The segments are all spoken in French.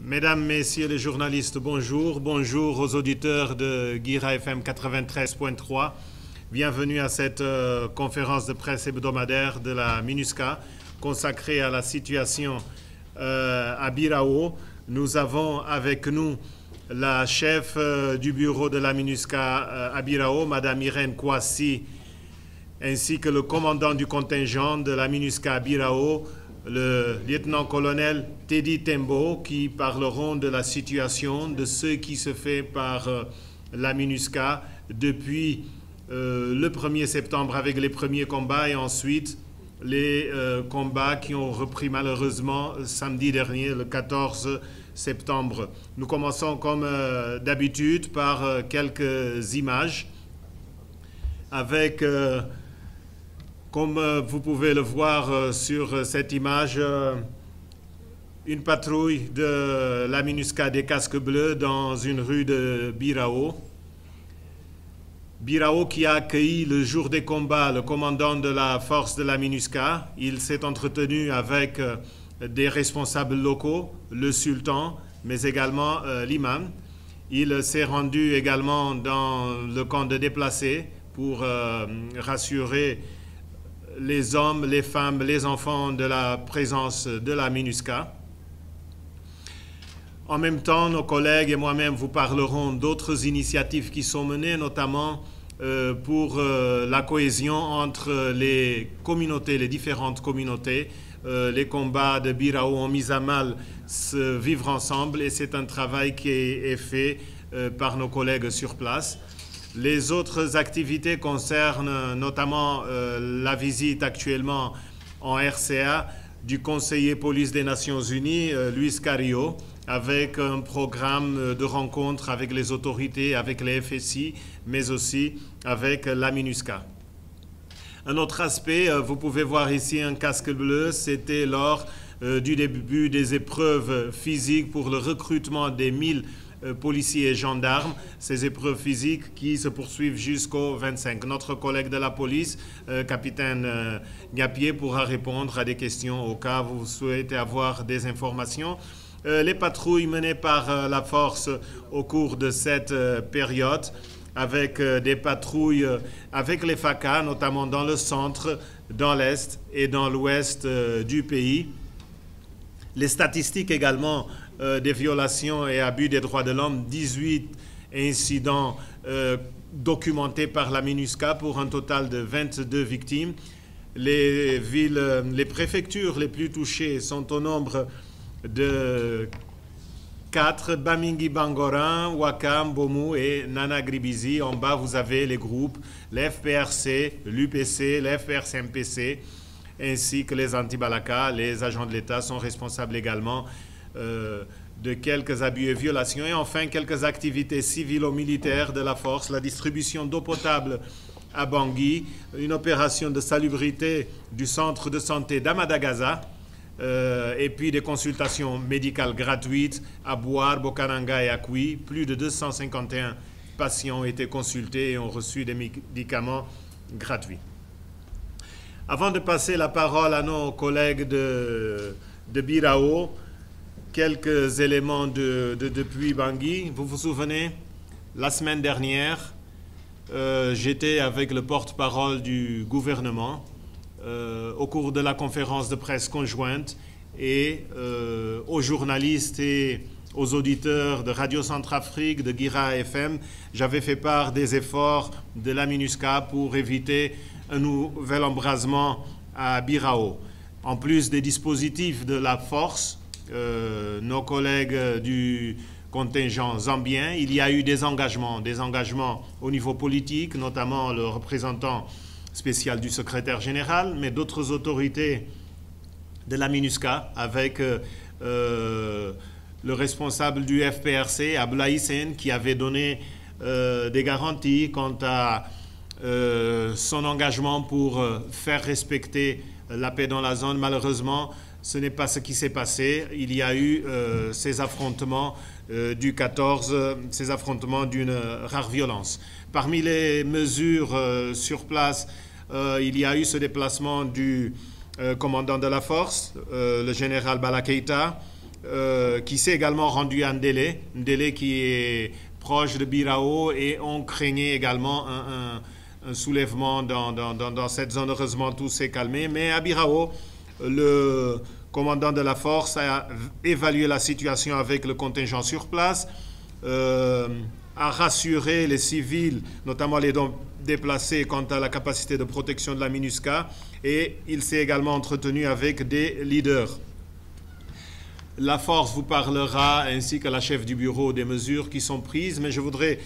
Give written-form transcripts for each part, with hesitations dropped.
Mesdames, Messieurs les journalistes, bonjour. Bonjour aux auditeurs de Guira FM 93.3. Bienvenue à cette conférence de presse hebdomadaire de la MINUSCA consacrée à la situation à Birao. Nous avons avec nous la chef du bureau de la MINUSCA à Birao, Madame Irène Kouassi, ainsi que le commandant du contingent de la MINUSCA à Birao, le lieutenant-colonel Teddy Tembo, qui parleront de la situation, de ce qui se fait par la MINUSCA depuis le 1er septembre avec les premiers combats et ensuite les combats qui ont repris malheureusement samedi dernier, le 14 septembre. Nous commençons comme d'habitude par quelques images avec... Comme vous pouvez le voir sur cette image, une patrouille de la MINUSCA des Casques Bleus dans une rue de Birao. Birao qui a accueilli le jour des combats le commandant de la force de la MINUSCA. Il s'est entretenu avec des responsables locaux, le sultan, mais également l'imam. Il s'est rendu également dans le camp de déplacés pour rassurer les hommes, les femmes, les enfants de la présence de la MINUSCA. En même temps, nos collègues et moi-même vous parlerons d'autres initiatives qui sont menées, notamment pour la cohésion entre les communautés, les différentes communautés. Les combats de Birao ont mis à mal ce vivre ensemble et c'est un travail qui est fait par nos collègues sur place. Les autres activités concernent notamment la visite actuellement en RCA du conseiller police des Nations Unies, Luis Carrillo, avec un programme de rencontres avec les autorités, avec les FSI, mais aussi avec la MINUSCA. Un autre aspect, vous pouvez voir ici un casque bleu, c'était lors du début des épreuves physiques pour le recrutement des 1000 policiers et gendarmes, ces épreuves physiques qui se poursuivent jusqu'au 25. Notre collègue de la police, capitaine Gapier, pourra répondre à des questions au cas où vous souhaitez avoir des informations. Les patrouilles menées par la force au cours de cette période, avec des patrouilles avec les FACA, notamment dans le centre, dans l'est et dans l'ouest du pays. Les statistiques également des violations et abus des droits de l'homme, 18 incidents documentés par la MINUSCA pour un total de 22 victimes. Les préfectures les plus touchées sont au nombre de 4, Bamingui Bangoran, Ouakam, Bomou et Nana Gribizi. En bas, vous avez les groupes, l'FPRC, l'UPC, l'FRCMPC, ainsi que les anti-Balaka. Les agents de l'État sont responsables également de quelques abus et violations. Et enfin, quelques activités civiles-militaires de la force, la distribution d'eau potable à Bangui, une opération de salubrité du centre de santé d'Amadagaza, et puis des consultations médicales gratuites à Boar, Bokananga et Akwi. Plus de 251 patients ont été consultés et ont reçu des médicaments gratuits. Avant de passer la parole à nos collègues de Birao, quelques éléments depuis Bangui. Vous vous souvenez, la semaine dernière, j'étais avec le porte-parole du gouvernement au cours de la conférence de presse conjointe et aux journalistes et aux auditeurs de Radio Centrafrique, de Guira FM, j'avais fait part des efforts de la MINUSCA pour éviter un nouvel embrasement à Birao. En plus des dispositifs de la force, nos collègues du contingent zambien, il y a eu des engagements au niveau politique, notamment le représentant spécial du secrétaire général, mais d'autres autorités de la MINUSCA, avec le responsable du FPRC, Ablaï Sen, qui avait donné des garanties quant à son engagement pour faire respecter la paix dans la zone. Malheureusement, ce n'est pas ce qui s'est passé. Il y a eu ces affrontements du 14, ces affrontements d'une rare violence. Parmi les mesures sur place, il y a eu ce déplacement du commandant de la force, le général Bala Keïta, qui s'est également rendu à Ndélé qui est proche de Birao, et on craignait également un soulèvement dans cette zone. Heureusement, tout s'est calmé. Mais à Birao, le commandant de la force a évalué la situation avec le contingent sur place, a rassuré les civils, notamment les déplacés, quant à la capacité de protection de la MINUSCA, et il s'est également entretenu avec des leaders. La force vous parlera, ainsi que la chef du bureau, des mesures qui sont prises, mais je voudrais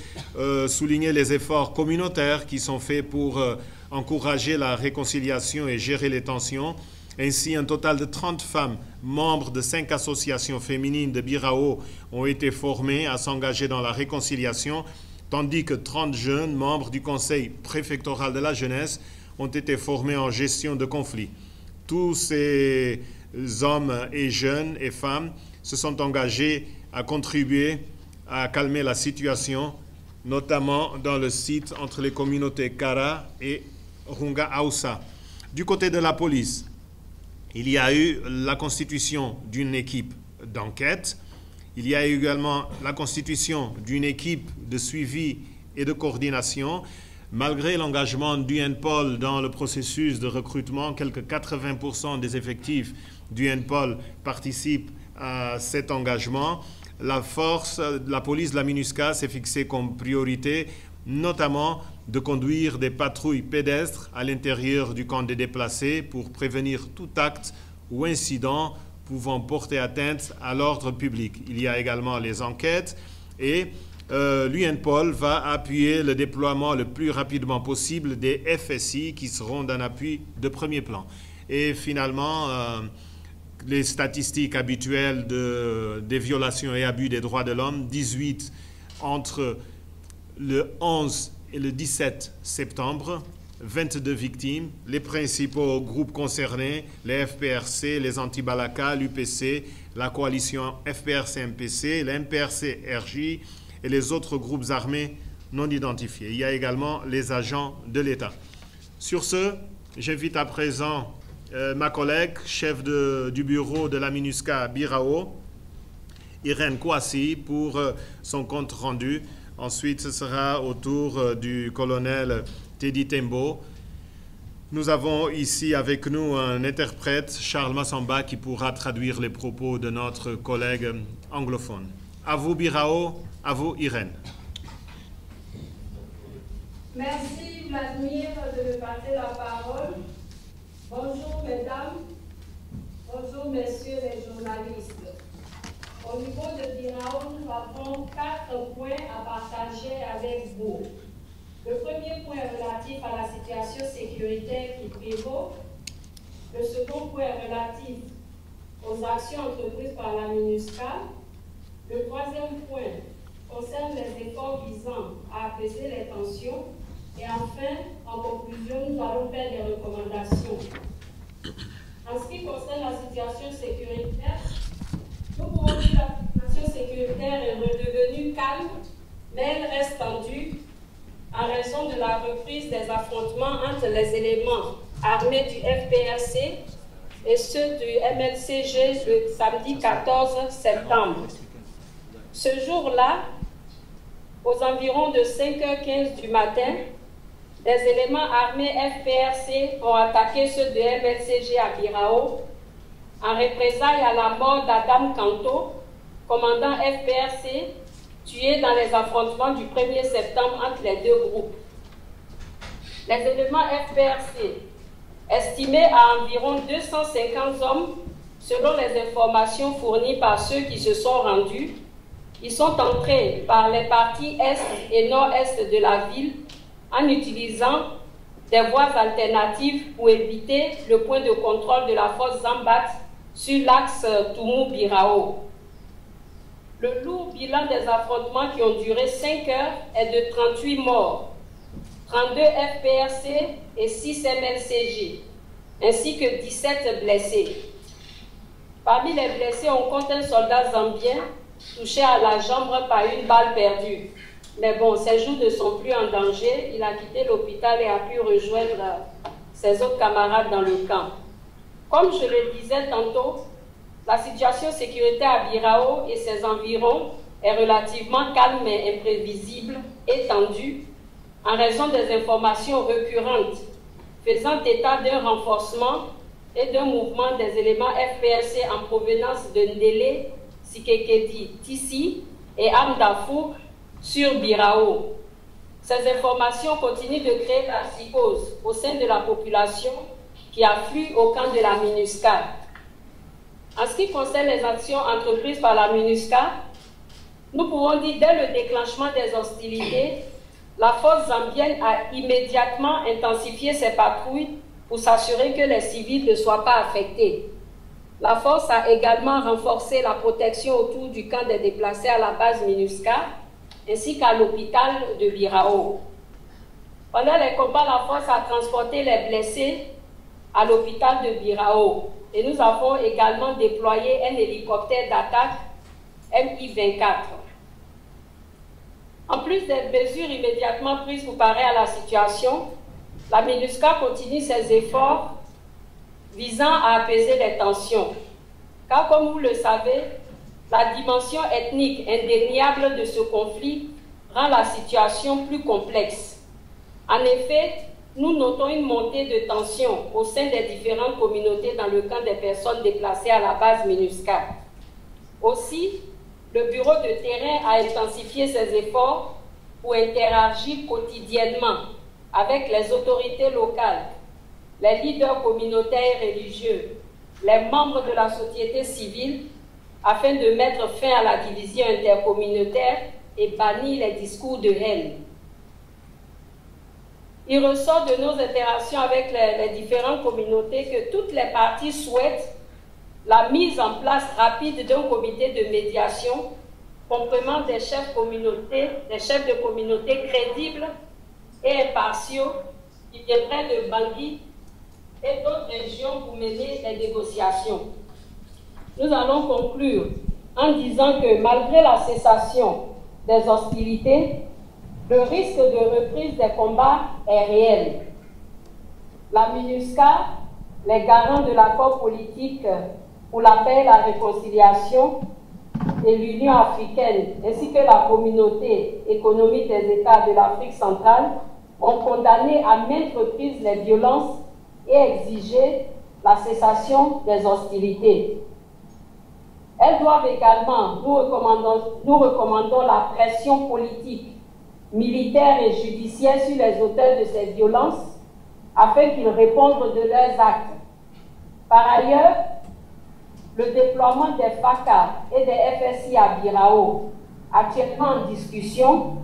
souligner les efforts communautaires qui sont faits pour encourager la réconciliation et gérer les tensions. Ainsi, un total de 30 femmes, membres de 5 associations féminines de Birao, ont été formées à s'engager dans la réconciliation, tandis que 30 jeunes, membres du Conseil préfectoral de la jeunesse, ont été formés en gestion de conflits. Tous ces hommes et jeunes et femmes se sont engagés à contribuer à calmer la situation, notamment dans le site entre les communautés Kara et Runga Aoussa. Du côté de la police, il y a eu la constitution d'une équipe d'enquête. Il y a eu également la constitution d'une équipe de suivi et de coordination. Malgré l'engagement du NPOL dans le processus de recrutement, quelques 80% des effectifs du NPOL participent à cet engagement. La police de la MINUSCA s'est fixée comme priorité, notamment de conduire des patrouilles pédestres à l'intérieur du camp des déplacés pour prévenir tout acte ou incident pouvant porter atteinte à l'ordre public. Il y a également les enquêtes, et l'UNPOL va appuyer le déploiement le plus rapidement possible des FSI qui seront d'un appui de premier plan. Et finalement, les statistiques habituelles des violations et abus des droits de l'homme, 18 entre le 11 et le 17 septembre, 22 victimes, les principaux groupes concernés, les FPRC, les Anti-Balaka, l'UPC, la coalition FPRC-MPC, l'MPRC-RJ et les autres groupes armés non identifiés. Il y a également les agents de l'État. Sur ce, j'invite à présent ma collègue, chef du bureau de la MINUSCA Birao, Irène Kouassi, pour son compte rendu. Ensuite, ce sera au tour du colonel Teddy Tembo. Nous avons ici avec nous un interprète, Charles Massamba, qui pourra traduire les propos de notre collègue anglophone. À vous, Birao. À vous, Irène. Merci, Vladimir, de me passer la parole. Bonjour, mesdames. Bonjour, messieurs les journalistes. Au niveau de Birao, nous avons 4 points à partager avec vous. Le premier point est relatif à la situation sécuritaire qui prévaut. Le second point est relatif aux actions entreprises par la MINUSCA. Le troisième point concerne les efforts visant à apaiser les tensions. Et enfin, en conclusion, nous allons faire des recommandations. En ce qui concerne la situation sécuritaire, nous pouvons dire que la situation sécuritaire est redevenue calme, mais elle reste tendue en raison de la reprise des affrontements entre les éléments armés du FPRC et ceux du MLCG le samedi 14 septembre. Ce jour-là, aux environs de 5h15 du matin, des éléments armés FPRC ont attaqué ceux de MLCG à Birao en représailles à la mort d'Adam Kanto, commandant FPRC, tué dans les affrontements du 1er septembre entre les deux groupes. Les éléments FPRC, estimés à environ 250 hommes, selon les informations fournies par ceux qui se sont rendus, ils sont entrés par les parties est et nord-est de la ville en utilisant des voies alternatives pour éviter le point de contrôle de la force Zambat sur l'axe Toumou-Birao. Le lourd bilan des affrontements qui ont duré 5 heures est de 38 morts, 32 FPRC et 6 MLCG, ainsi que 17 blessés. Parmi les blessés, on compte un soldat zambien touché à la jambe par une balle perdue. Mais bon, ses jours ne sont plus en danger. Il a quitté l'hôpital et a pu rejoindre ses autres camarades dans le camp. Comme je le disais tantôt, La situation sécuritaire à Birao et ses environs est relativement calme mais imprévisible et tendue en raison des informations récurrentes faisant état d'un renforcement et d'un mouvement des éléments FPLC en provenance de Ndélé, Sikekedi, Tissi et Amdafour sur Birao. Ces informations continuent de créer la psychose au sein de la population qui afflue au camp de la MINUSCA. En ce qui concerne les actions entreprises par la MINUSCA, nous pouvons dire dès le déclenchement des hostilités, la force zambienne a immédiatement intensifié ses patrouilles pour s'assurer que les civils ne soient pas affectés. La force a également renforcé la protection autour du camp des déplacés à la base MINUSCA ainsi qu'à l'hôpital de Birao. Pendant les combats, la force a transporté les blessés à l'hôpital de Birao et nous avons également déployé un hélicoptère d'attaque Mi-24. En plus des mesures immédiatement prises pour parer à la situation, la MINUSCA continue ses efforts visant à apaiser les tensions. Car comme vous le savez, la dimension ethnique indéniable de ce conflit rend la situation plus complexe. En effet, nous notons une montée de tensions au sein des différentes communautés dans le camp des personnes déplacées à la base MINUSCA. Aussi, le bureau de terrain a intensifié ses efforts pour interagir quotidiennement avec les autorités locales, les leaders communautaires et religieux, les membres de la société civile, afin de mettre fin à la division intercommunautaire et bannir les discours de haine. Il ressort de nos interactions avec les différentes communautés que toutes les parties souhaitent la mise en place rapide d'un comité de médiation comprenant des chefs de communauté crédibles et impartiaux qui viendraient de Bangui et d'autres régions pour mener les négociations. Nous allons conclure en disant que malgré la cessation des hostilités, le risque de reprise des combats est réel. La MINUSCA, les garants de l'accord politique pour la paix et la réconciliation, et l'Union africaine, ainsi que la communauté économique des États de l'Afrique centrale, ont condamné à maintes reprises les violences et exigé la cessation des hostilités. Elles doivent également, nous recommandons la pression politique, militaire et judiciaire sur les auteurs de ces violences afin qu'ils répondent de leurs actes. Par ailleurs, le déploiement des FACA et des FSI à Birao, actuellement en discussion,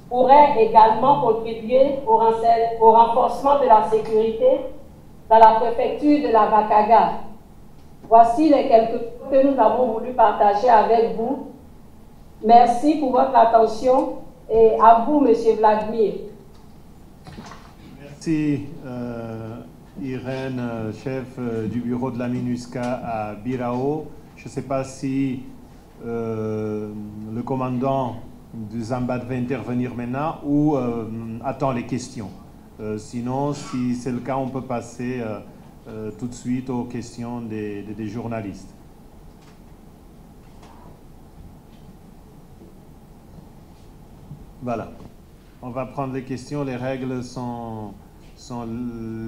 pourrait également contribuer au renforcement de la sécurité dans la préfecture de la Bakaga. Voici les quelques points que nous avons voulu partager avec vous. Merci pour votre attention et à vous, M. Vladimir. Merci, Irène, chef du bureau de la MINUSCA à Birao. Je ne sais pas si le commandant du Zambat va intervenir maintenant ou attend les questions. Sinon, si c'est le cas, on peut passer tout de suite aux questions des journalistes. Voilà. On va prendre les questions. Les règles sont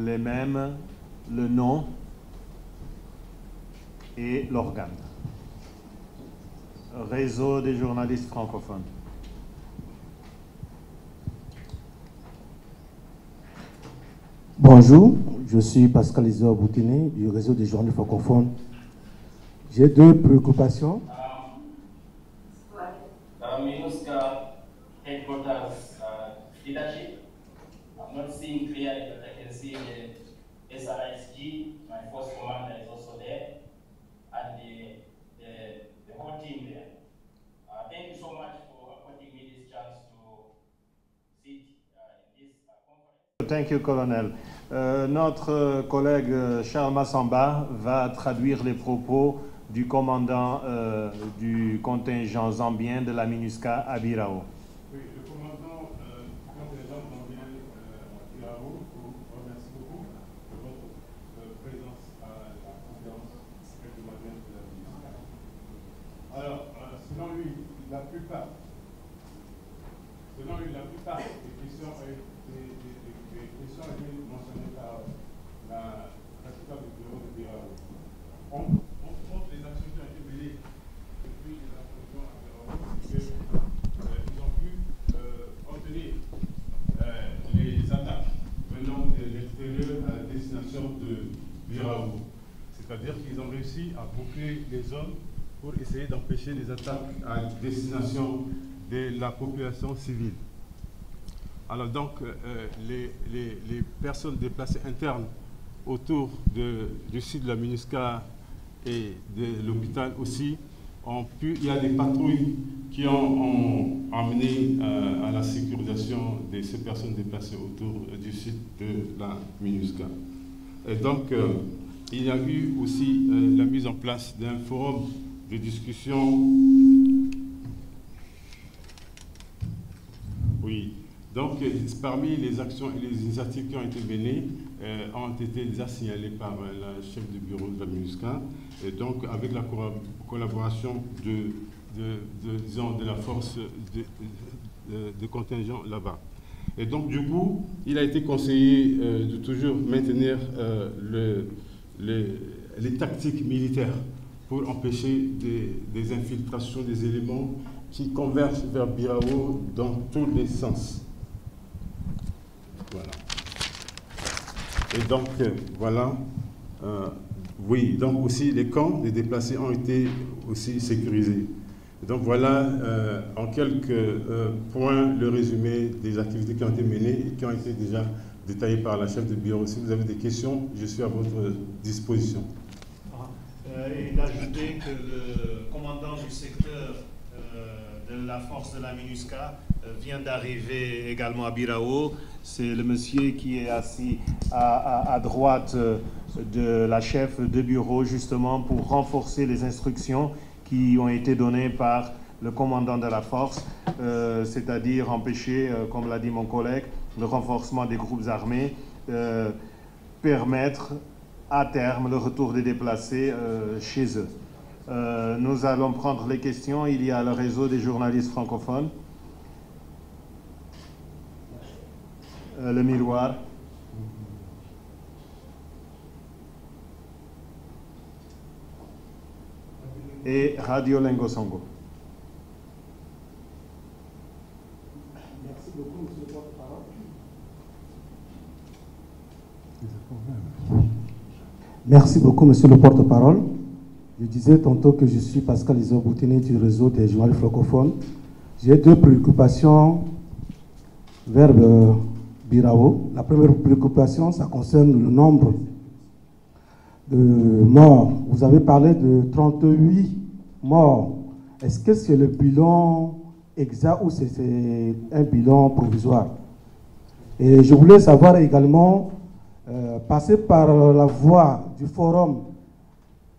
les mêmes. Le nom et l'organe. Réseau des journalistes francophones. Bonjour, je suis Pascal Isidore Boutiné du réseau des journalistes francophones. J'ai deux préoccupations. MINUSCA headquarters leadership. I'm not seeing clearly, but I can see the SRSG, my force commander is also there, and the whole team there. Thank you so much for affording me this chance to sit in this conference. Thank you, Colonel. Notre collègue Charles Massamba va traduire les propos du commandant du contingent zambien de la MINUSCA à Birao. Oui, le commandant du contingent zambien à Birao vous remercie beaucoup de votre présence à la conférence hebdomadaire de la MINUSCA. la plupart des questions ont été mentionnées par la responsable du bureau de Birao. On compte les actions qui ont été menées depuis les introductions à Birao, qu'ils ont pu obtenir les attaques venant de l'extérieur à la destination de Birao. C'est-à-dire qu'ils ont réussi à boucler les zones pour essayer d'empêcher les attaques à destination de la population civile. Alors donc, les personnes déplacées internes autour du site de la MINUSCA et de l'hôpital aussi il y a des patrouilles qui ont amené à la sécurisation de ces personnes déplacées autour du site de la MINUSCA. Et donc, il y a eu aussi la mise en place d'un forum de discussion. Oui. Donc, parmi les actions et les initiatives qui ont été menées, ont été déjà signalées par la chef du bureau de la MINUSCA, et donc avec la collaboration de la force de contingent là-bas. Et donc, du coup, il a été conseillé de toujours maintenir les tactiques militaires pour empêcher des infiltrations des éléments qui convergent vers Birao dans tous les sens. Voilà. Et donc, voilà. Oui, donc aussi les camps des déplacés ont été aussi sécurisés. Donc voilà en quelques points le résumé des activités qui ont été menées et qui ont été déjà détaillées par la chef de bureau. Si vous avez des questions, je suis à votre disposition. Il a ajouté que le commandant du secteur de la force de la MINUSCA vient d'arriver également à Birao. C'est le monsieur qui est assis à droite de la chef de bureau, justement pour renforcer les instructions qui ont été données par le commandant de la force, c'est-à-dire empêcher, comme l'a dit mon collègue, le renforcement des groupes armés, permettre à terme le retour des déplacés chez eux. Nous allons prendre les questions. Il y a le réseau des journalistes francophones. Le Miroir. Et Radio Lingosongo. Merci beaucoup, monsieur le porte-parole. Merci beaucoup, monsieur le porte-parole. Je disais tantôt que je suis Pascal Izo-Boutini du réseau des journalistes francophones. J'ai deux préoccupations vers Birao. La première préoccupation, ça concerne le nombre de morts. Vous avez parlé de 38 morts. Est-ce que c'est le bilan exact ou c'est un bilan provisoire? Et je voulais savoir également, passer par la voie du forum,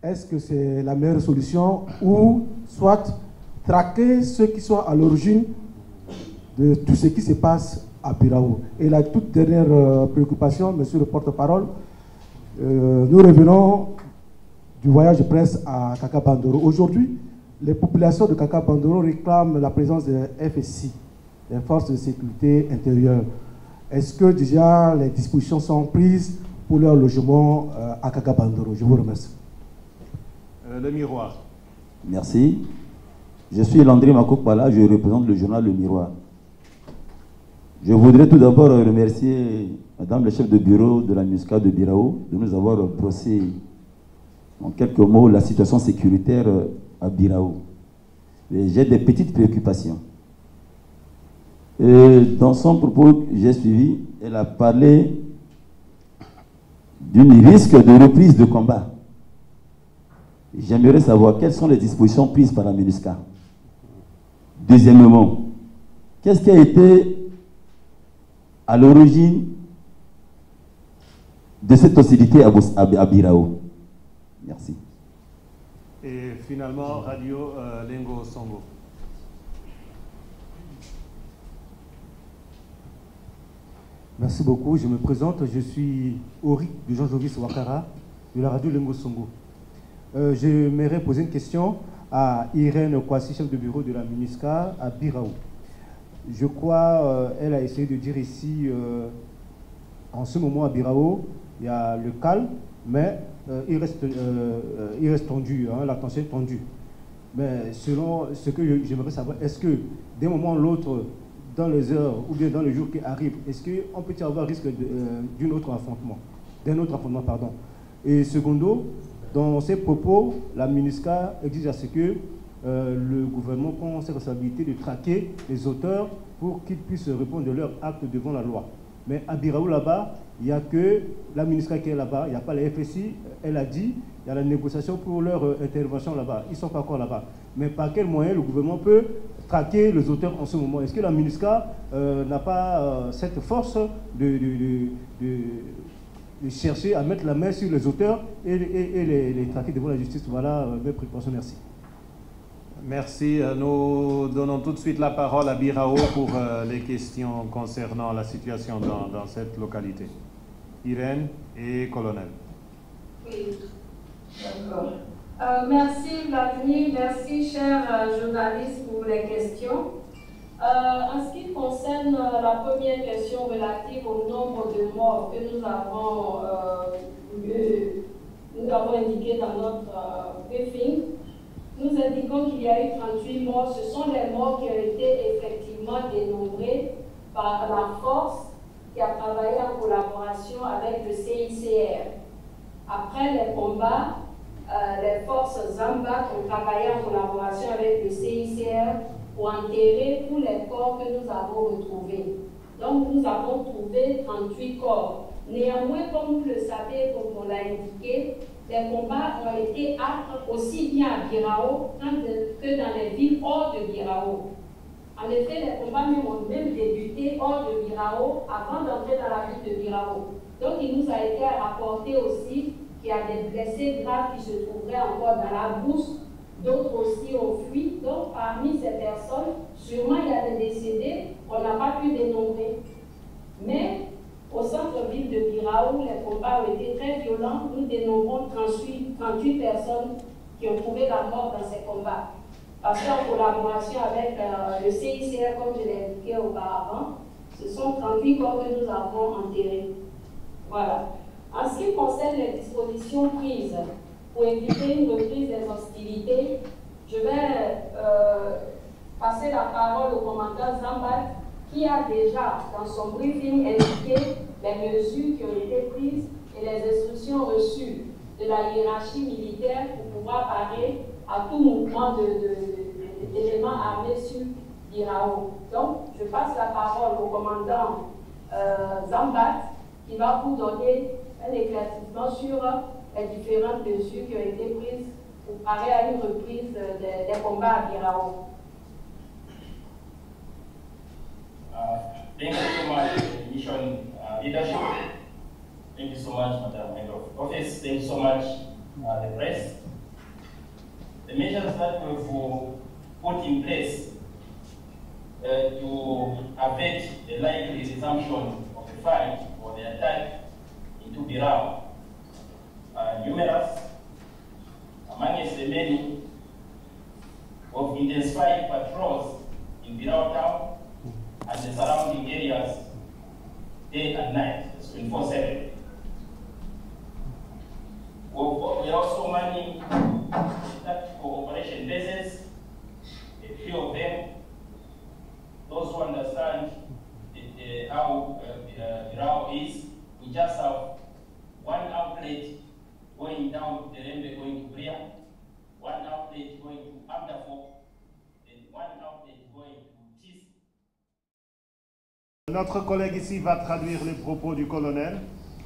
est-ce que c'est la meilleure solution, ou soit traquer ceux qui sont à l'origine de tout ce qui se passe à Birao? Et la toute dernière préoccupation, monsieur le porte-parole, nous revenons du voyage de presse à Kaka-Bandoro. Aujourd'hui, les populations de Kaka-Bandoro réclament la présence de FSI, les forces de sécurité intérieure. Est-ce que déjà les dispositions sont prises pour leur logement à Kaka-Bandoro? Je vous remercie. Le Miroir. Merci. Je suis Landry Makokpala, je représente le journal Le Miroir. Je voudrais tout d'abord remercier Madame le chef de bureau de la MINUSCA de Birao de nous avoir brossé en quelques mots la situation sécuritaire à Birao. J'ai des petites préoccupations. Et dans son propos, j'ai suivi, elle a parlé d'un risque de reprise de combat. J'aimerais savoir quelles sont les dispositions prises par la MINUSCA. Deuxièmement, qu'est-ce qui a été à l'origine de cette hostilité à Birao? Merci. Et finalement, Radio Lingosongo. Merci beaucoup. Je me présente. Je suis Ori de Jean-Jovis Ouattara de la radio Lingosongo. J'aimerais poser une question à Irène Kwasi, chef de bureau de la MINUSCA à Birao. Je crois elle a essayé de dire ici, en ce moment à Birao, il y a le calme, mais il reste tendu, hein, la tension est tendue. Mais selon ce que j'aimerais savoir, est-ce que d'un moment à l'autre, dans les heures ou bien dans les jours qui arrivent, est-ce qu'on peut y avoir risque d'un autre affrontement, pardon. Et secondo, dans ces propos, la MINUSCA exige à ce que le gouvernement prenne ses responsabilités de traquer les auteurs pour qu'ils puissent répondre de leurs actes devant la loi. Mais à Birao, là-bas, il n'y a que la MINUSCA qui est là-bas, il n'y a pas la FSI, elle a dit, il y a la négociation pour leur intervention là-bas. Ils ne sont pas encore là-bas. Mais par quel moyen le gouvernement peut traquer les auteurs en ce moment? Est-ce que la MINUSCA n'a pas cette force de chercher à mettre la main sur les auteurs et les traquer devant la justice? Voilà mes précautions. Merci. Merci. Nous donnons tout de suite la parole à Birao pour les questions concernant la situation dans cette localité. Irène et Colonel. Oui, d'accord. Merci Vladimir, merci chers journalistes pour les questions. En ce qui concerne la première question relative au nombre de morts que nous avons indiqué dans notre briefing, nous indiquons qu'il y a eu 38 morts. Ce sont les morts qui ont été effectivement dénombrés par la force qui a travaillé en collaboration avec le CICR. Après les combats, les forces Zamba ont travaillé en collaboration avec le CICR pour enterrer tous les corps que nous avons retrouvés. Donc nous avons trouvé 38 corps. Néanmoins, comme vous le savez, comme on l'a indiqué, les combats ont été âpres aussi bien à Birao que dans les villes hors de Birao. En effet, les combats ont même débuté hors de Birao avant d'entrer dans la ville de Birao. Donc il nous a été rapporté aussi qu'il y a des blessés graves qui se trouveraient encore dans la bourse, d'autres aussi ont fui. Donc parmi ces personnes, sûrement il y a des décédés qu'on n'a pas pu dénombrer. Mais au centre-ville de Birao, les combats ont été très violents. Nous dénombrons 38 personnes qui ont trouvé la mort dans ces combats. Parce qu'en collaboration avec le CICR, comme je l'ai indiqué auparavant, ce sont 38 corps que nous avons enterrés. Voilà. En ce qui concerne les dispositions prises pour éviter une reprise des hostilités, je vais passer la parole au commandant Zambat, qui a déjà, dans son briefing, indiqué les mesures qui ont été prises et les instructions reçues de la hiérarchie militaire pour pouvoir parer à tout mouvement d'éléments armés sur Birao. Donc, je passe la parole au commandant Zambat, qui va vous donner un éclaircissement sur les différentes mesures qui ont été prises pour parer à une reprise des combats à Birao. Thank you so much, Mission Leadership. Thank you so much, Madam Head of Office. Thank you so much, the press. The measures that we've put in place to avert the likely resumption of the fight or the attack into Birao are numerous. Amongst the many, we've intensified patrols in Birao town and the surrounding areas day and night, 24/7. We're also manning tactical operation bases, a few of them. Those who understand how Birao is, we just have one outlet going down to Terembe, going to Bria, one outlet going to Amdafo, and one outlet going to Tis. Notre collègue ici va traduire les propos du colonel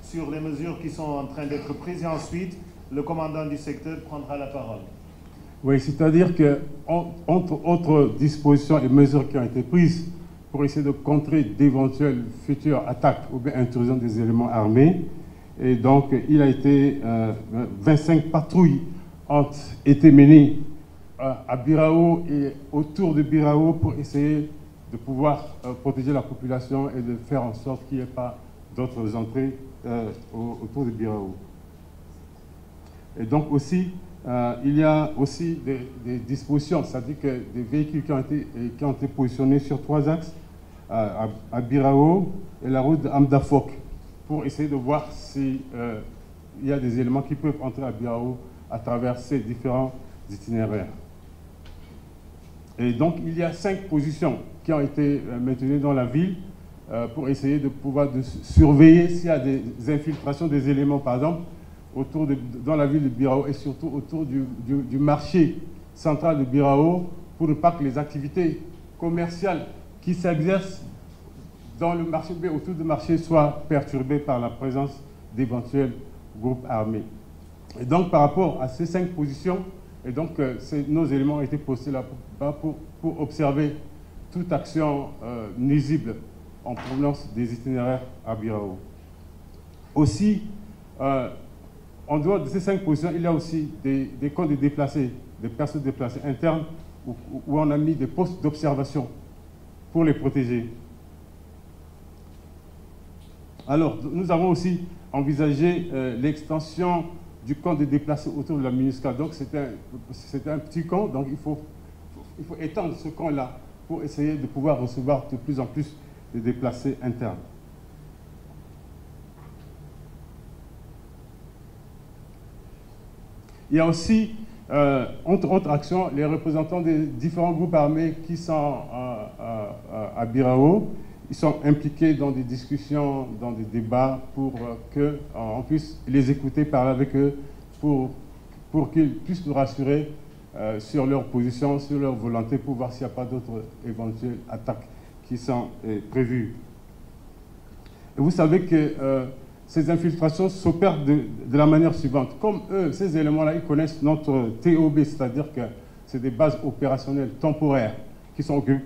sur les mesures qui sont en train d'être prises et ensuite le commandant du secteur prendra la parole. Oui, c'est-à-dire que, entre autres dispositions et mesures qui ont été prises pour essayer de contrer d'éventuelles futures attaques ou bien intrusions des éléments armés, et donc il a été 25 patrouilles ont été menées à Birao et autour de Birao pour essayer de pouvoir protéger la population et de faire en sorte qu'il n'y ait pas d'autres entrées autour de Birao. Et donc aussi, il y a aussi des dispositions, c'est-à-dire que des véhicules qui ont été positionnés sur 3 axes, à Birao et la route d'Amdafok, pour essayer de voir s'il y a des éléments qui peuvent entrer à Birao à travers ces différents itinéraires. Et donc, il y a 5 positions qui ont été maintenues dans la ville pour essayer de pouvoir surveiller s'il y a des infiltrations des éléments, par exemple, dans la ville de Birao et surtout autour du marché central de Birao, pour ne pas que les activités commerciales qui s'exercent dans le marché, autour du marché, soient perturbées par la présence d'éventuels groupes armés. Et donc, par rapport à ces 5 positions, et donc, nos éléments ont été postés là pour observer toute action nuisible en provenance des itinéraires à Birao. Aussi, en dehors de ces 5 positions, il y a aussi des camps de déplacés, des personnes déplacées internes, où on a mis des postes d'observation pour les protéger. Alors, nous avons aussi envisagé l'extension du camp de déplacés autour de la MINUSCA. Donc, c'était un petit camp, donc il faut étendre ce camp-là pour essayer de pouvoir recevoir de plus en plus de déplacés internes. Il y a aussi, entre autres actions, les représentants des différents groupes armés qui sont à Birao. Ils sont impliqués dans des discussions, dans des débats pour qu'on puisse les écouter, parler avec eux, pour qu'ils puissent nous rassurer sur leur position, sur leur volonté, pour voir s'il n'y a pas d'autres éventuelles attaques qui sont prévues. Et vous savez que ces infiltrations s'opèrent de la manière suivante. Comme eux, ces éléments-là, ils connaissent notre TOB, c'est-à-dire que c'est des bases opérationnelles temporaires qui sont occupées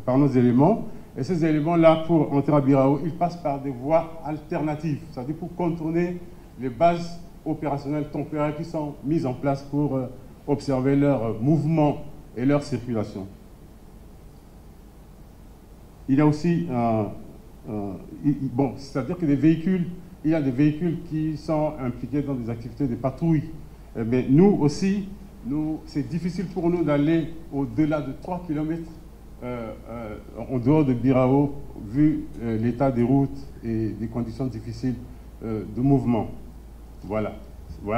par nos éléments. Et ces éléments-là, pour entrer à Birao, ils passent par des voies alternatives, c'est-à-dire pour contourner les bases opérationnelles temporaires qui sont mises en place pour observer leur mouvement et leur circulation. Il y a aussi, c'est-à-dire que il y a des véhicules qui sont impliqués dans des activités de patrouille. Mais nous aussi, c'est difficile pour nous d'aller au-delà de 3 km en dehors de Birao, vu l'état des routes et des conditions difficiles de mouvement. Voilà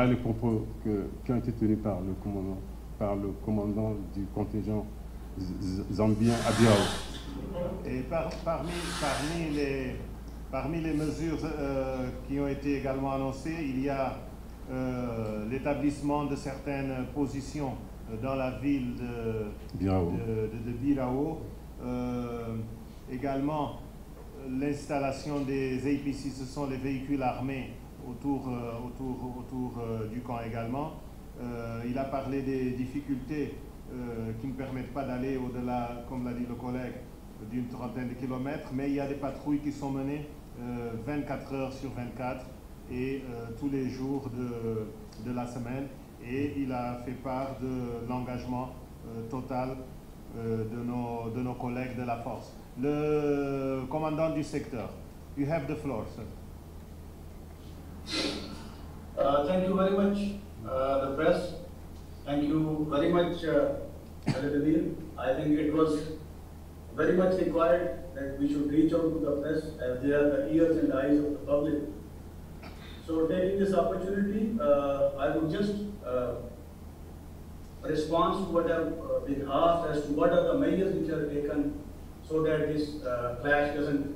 les propos qui ont été tenus par le commandant du contingent zambien à Birao. Et parmi les mesures qui ont été également annoncées, il y a l'établissement de certaines positions dans la ville de Birao. Également, l'installation des APC, ce sont les véhicules armés autour du camp également. Il a parlé des difficultés qui ne permettent pas d'aller au-delà, comme l'a dit le collègue, d'une trentaine de kilomètres, mais il y a des patrouilles qui sont menées 24 heures sur 24 et tous les jours de la semaine. Et il a fait part de l'engagement total de nos collègues de la force. Le commandant du secteur, you have the floor, sir. Thank you very much, the press. Thank you very much, Al-Kabir. I think it was very much required that we should reach out to the press as they are the ears and eyes of the public. So taking this opportunity, I would just respond to what have been asked as to what are the measures which are taken so that this clash doesn't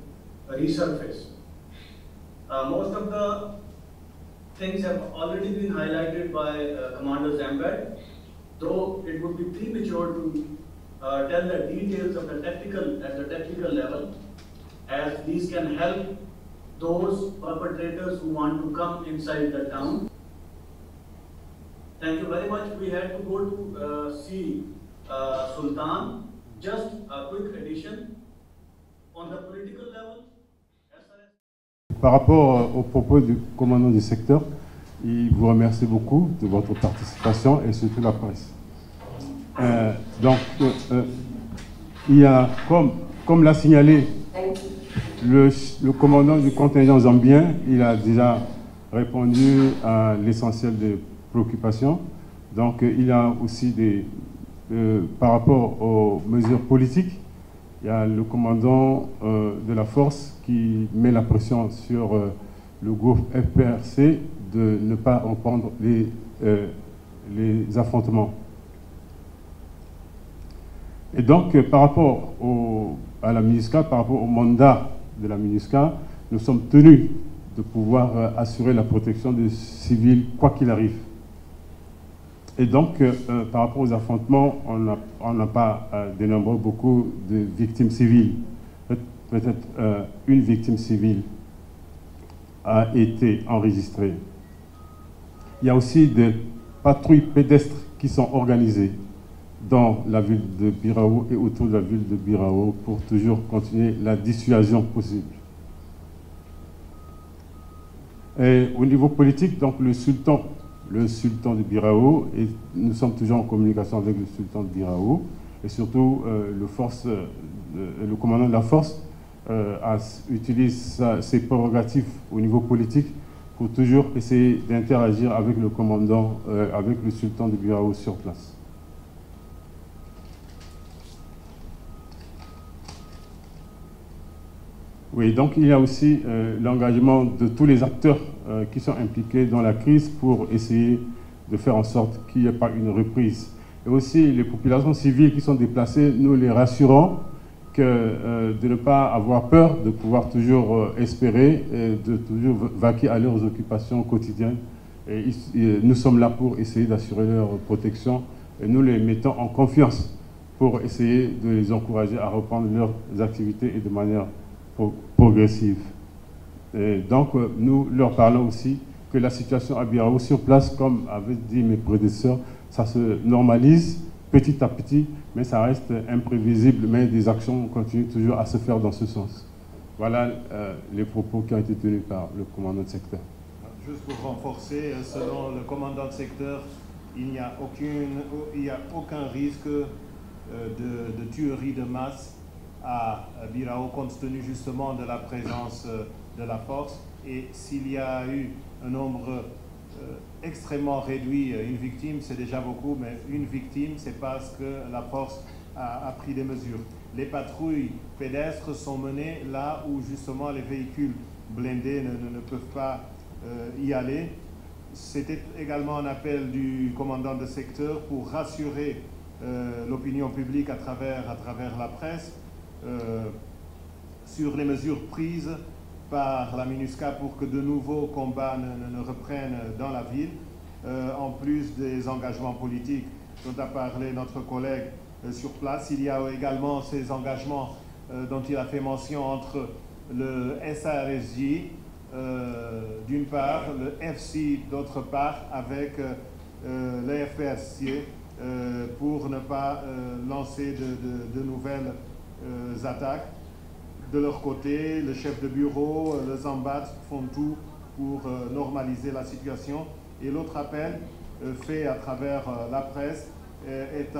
resurface. Most of the things have already been highlighted by Commander Zambad, though it would be premature to tell the details of the technical level, as these can help those perpetrators who want to come inside the town. Thank you very much. We had to go to see Sultan. Just a quick addition on the political level. Par rapport aux propos du commandant du secteur, il vous remercie beaucoup de votre participation et surtout la presse. Il y a, comme l'a signalé le commandant du contingent zambien, il a déjà répondu à l'essentiel des préoccupations. Donc il y a aussi par rapport aux mesures politiques, il y a le commandant de la force qui met la pression sur le groupe FPRC de ne pas reprendre les affrontements. Et donc, par rapport à la MINUSCA, par rapport au mandat de la MINUSCA, nous sommes tenus de pouvoir assurer la protection des civils, quoi qu'il arrive. Et donc, par rapport aux affrontements, on n'a pas dénombré beaucoup de victimes civiles. Peut-être une victime civile a été enregistrée. Il y a aussi des patrouilles pédestres qui sont organisées dans la ville de Birao et autour de la ville de Birao pour toujours continuer la dissuasion possible. Et au niveau politique, donc le sultan de Birao, et nous sommes toujours en communication avec le sultan de Birao, et surtout le commandant de la force utilise ses prérogatives au niveau politique pour toujours essayer d'interagir avec le commandant, avec le sultan de Birao sur place. Oui, donc il y a aussi l'engagement de tous les acteurs qui sont impliqués dans la crise pour essayer de faire en sorte qu'il n'y ait pas une reprise. Et aussi les populations civiles qui sont déplacées, nous les rassurons de ne pas avoir peur, de pouvoir toujours espérer, de toujours vaquer à leurs occupations quotidiennes. Et nous sommes là pour essayer d'assurer leur protection et nous les mettons en confiance pour essayer de les encourager à reprendre leurs activités et de manière progressive. Et donc, nous leur parlons aussi que la situation à Birao sur place, comme avaient dit mes prédécesseurs, ça se normalise petit à petit, mais ça reste imprévisible, mais des actions continuent toujours à se faire dans ce sens. Voilà les propos qui ont été tenus par le commandant de secteur. Juste pour renforcer, selon le commandant de secteur, il n'y a aucun risque de tuerie de masse à Birao, compte tenu justement de la présence de la force. Et s'il y a eu un nombre extrêmement réduit, une victime, c'est déjà beaucoup, mais une victime, c'est parce que la force a pris des mesures. Les patrouilles pédestres sont menées là où justement les véhicules blindés ne peuvent pas y aller. C'était également un appel du commandant de secteur pour rassurer l'opinion publique à travers la presse sur les mesures prises par la MINUSCA pour que de nouveaux combats ne reprennent dans la ville, en plus des engagements politiques dont a parlé notre collègue sur place. Il y a également ces engagements dont il a fait mention entre le SARSJ d'une part, le FC d'autre part, avec le FPRC pour ne pas lancer de nouvelles attaques. De leur côté, le chef de bureau, le Zambat font tout pour normaliser la situation. Et l'autre appel fait à travers la presse est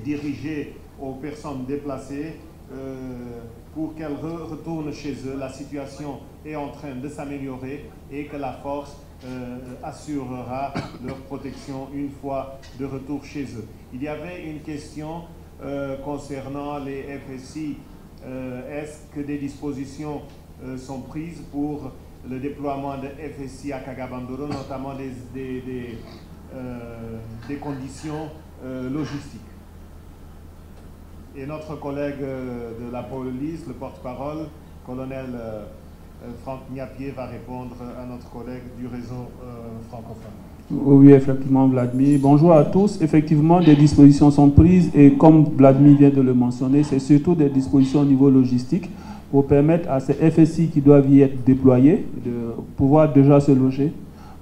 dirigé aux personnes déplacées pour qu'elles retournent chez eux. La situation est en train de s'améliorer et que la force assurera leur protection une fois de retour chez eux. Il y avait une question concernant les FSI. Est-ce que des dispositions sont prises pour le déploiement de FSI à Kagabandoro, notamment des conditions logistiques? Et notre collègue de la police, le porte-parole, colonel Franck Niapier, va répondre à notre collègue du réseau francophone. Oui, effectivement, Vladimir. Bonjour à tous. Effectivement, des dispositions sont prises et comme Vladimir vient de le mentionner, c'est surtout des dispositions au niveau logistique pour permettre à ces FSI qui doivent y être déployés de pouvoir déjà se loger,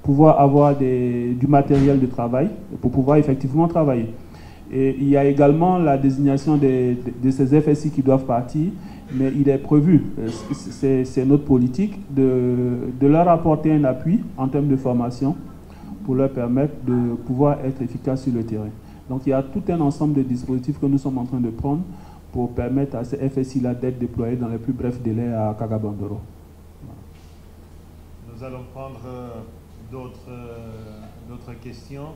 pouvoir avoir du matériel de travail pour pouvoir effectivement travailler. Et il y a également la désignation de ces FSI qui doivent partir, mais il est prévu, c'est notre politique, de leur apporter un appui en termes de formation pour leur permettre de pouvoir être efficaces sur le terrain. Donc il y a tout un ensemble de dispositifs que nous sommes en train de prendre pour permettre à ces FSI-là d'être déployés dans les plus brefs délais à Kagabandoro. Nous allons prendre d'autres questions.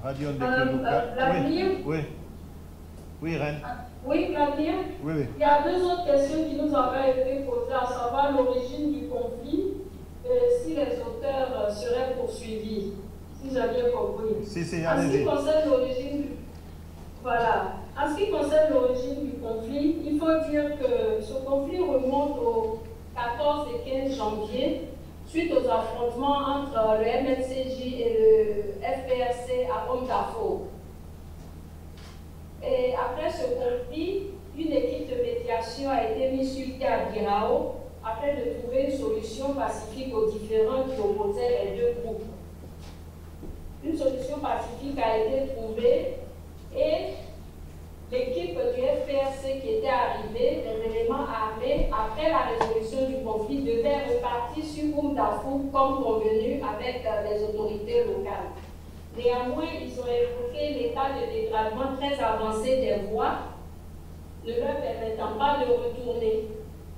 Radion de oui. Oui, Reine. Oui, Vladimir. Oui. Il y a deux autres questions qui nous avaient été posées, à savoir l'origine du conflit et si les auteurs seraient poursuivis, si j'ai bien compris. Si, en ce qui concerne l'origine en ce qui concerne l'origine du conflit, il faut dire que ce conflit remonte au 14 et 15 janvier, suite aux affrontements entre le MNCJ et le FPRC à Homme-Darfour. Et après ce conflit, une équipe de médiation a été mise sur pied à Birao afin de trouver une solution pacifique aux différends qui opposaient les deux groupes. Une solution pacifique a été trouvée et l'équipe du FPRC qui était arrivée, les éléments armés, après la résolution du conflit, devait repartir sur Homme-Darfour comme convenu avec les autorités locales. Néanmoins, ils ont évoqué l'état de dégradement très avancé des voies, ne leur permettant pas de retourner.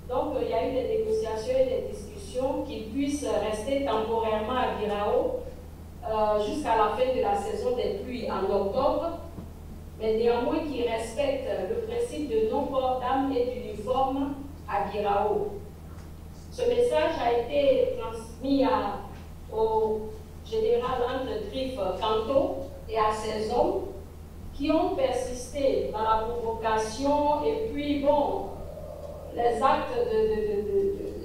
Donc, il y a eu des négociations et des discussions qu'ils puissent rester temporairement à Birao jusqu'à la fin de la saison des pluies en octobre, mais néanmoins qu'ils respectent le principe de non-port d'armes et d'uniforme à Birao. Ce message a été transmis au général Andre Drif Kanto et à ses hommes qui ont persisté dans la provocation et puis, les actes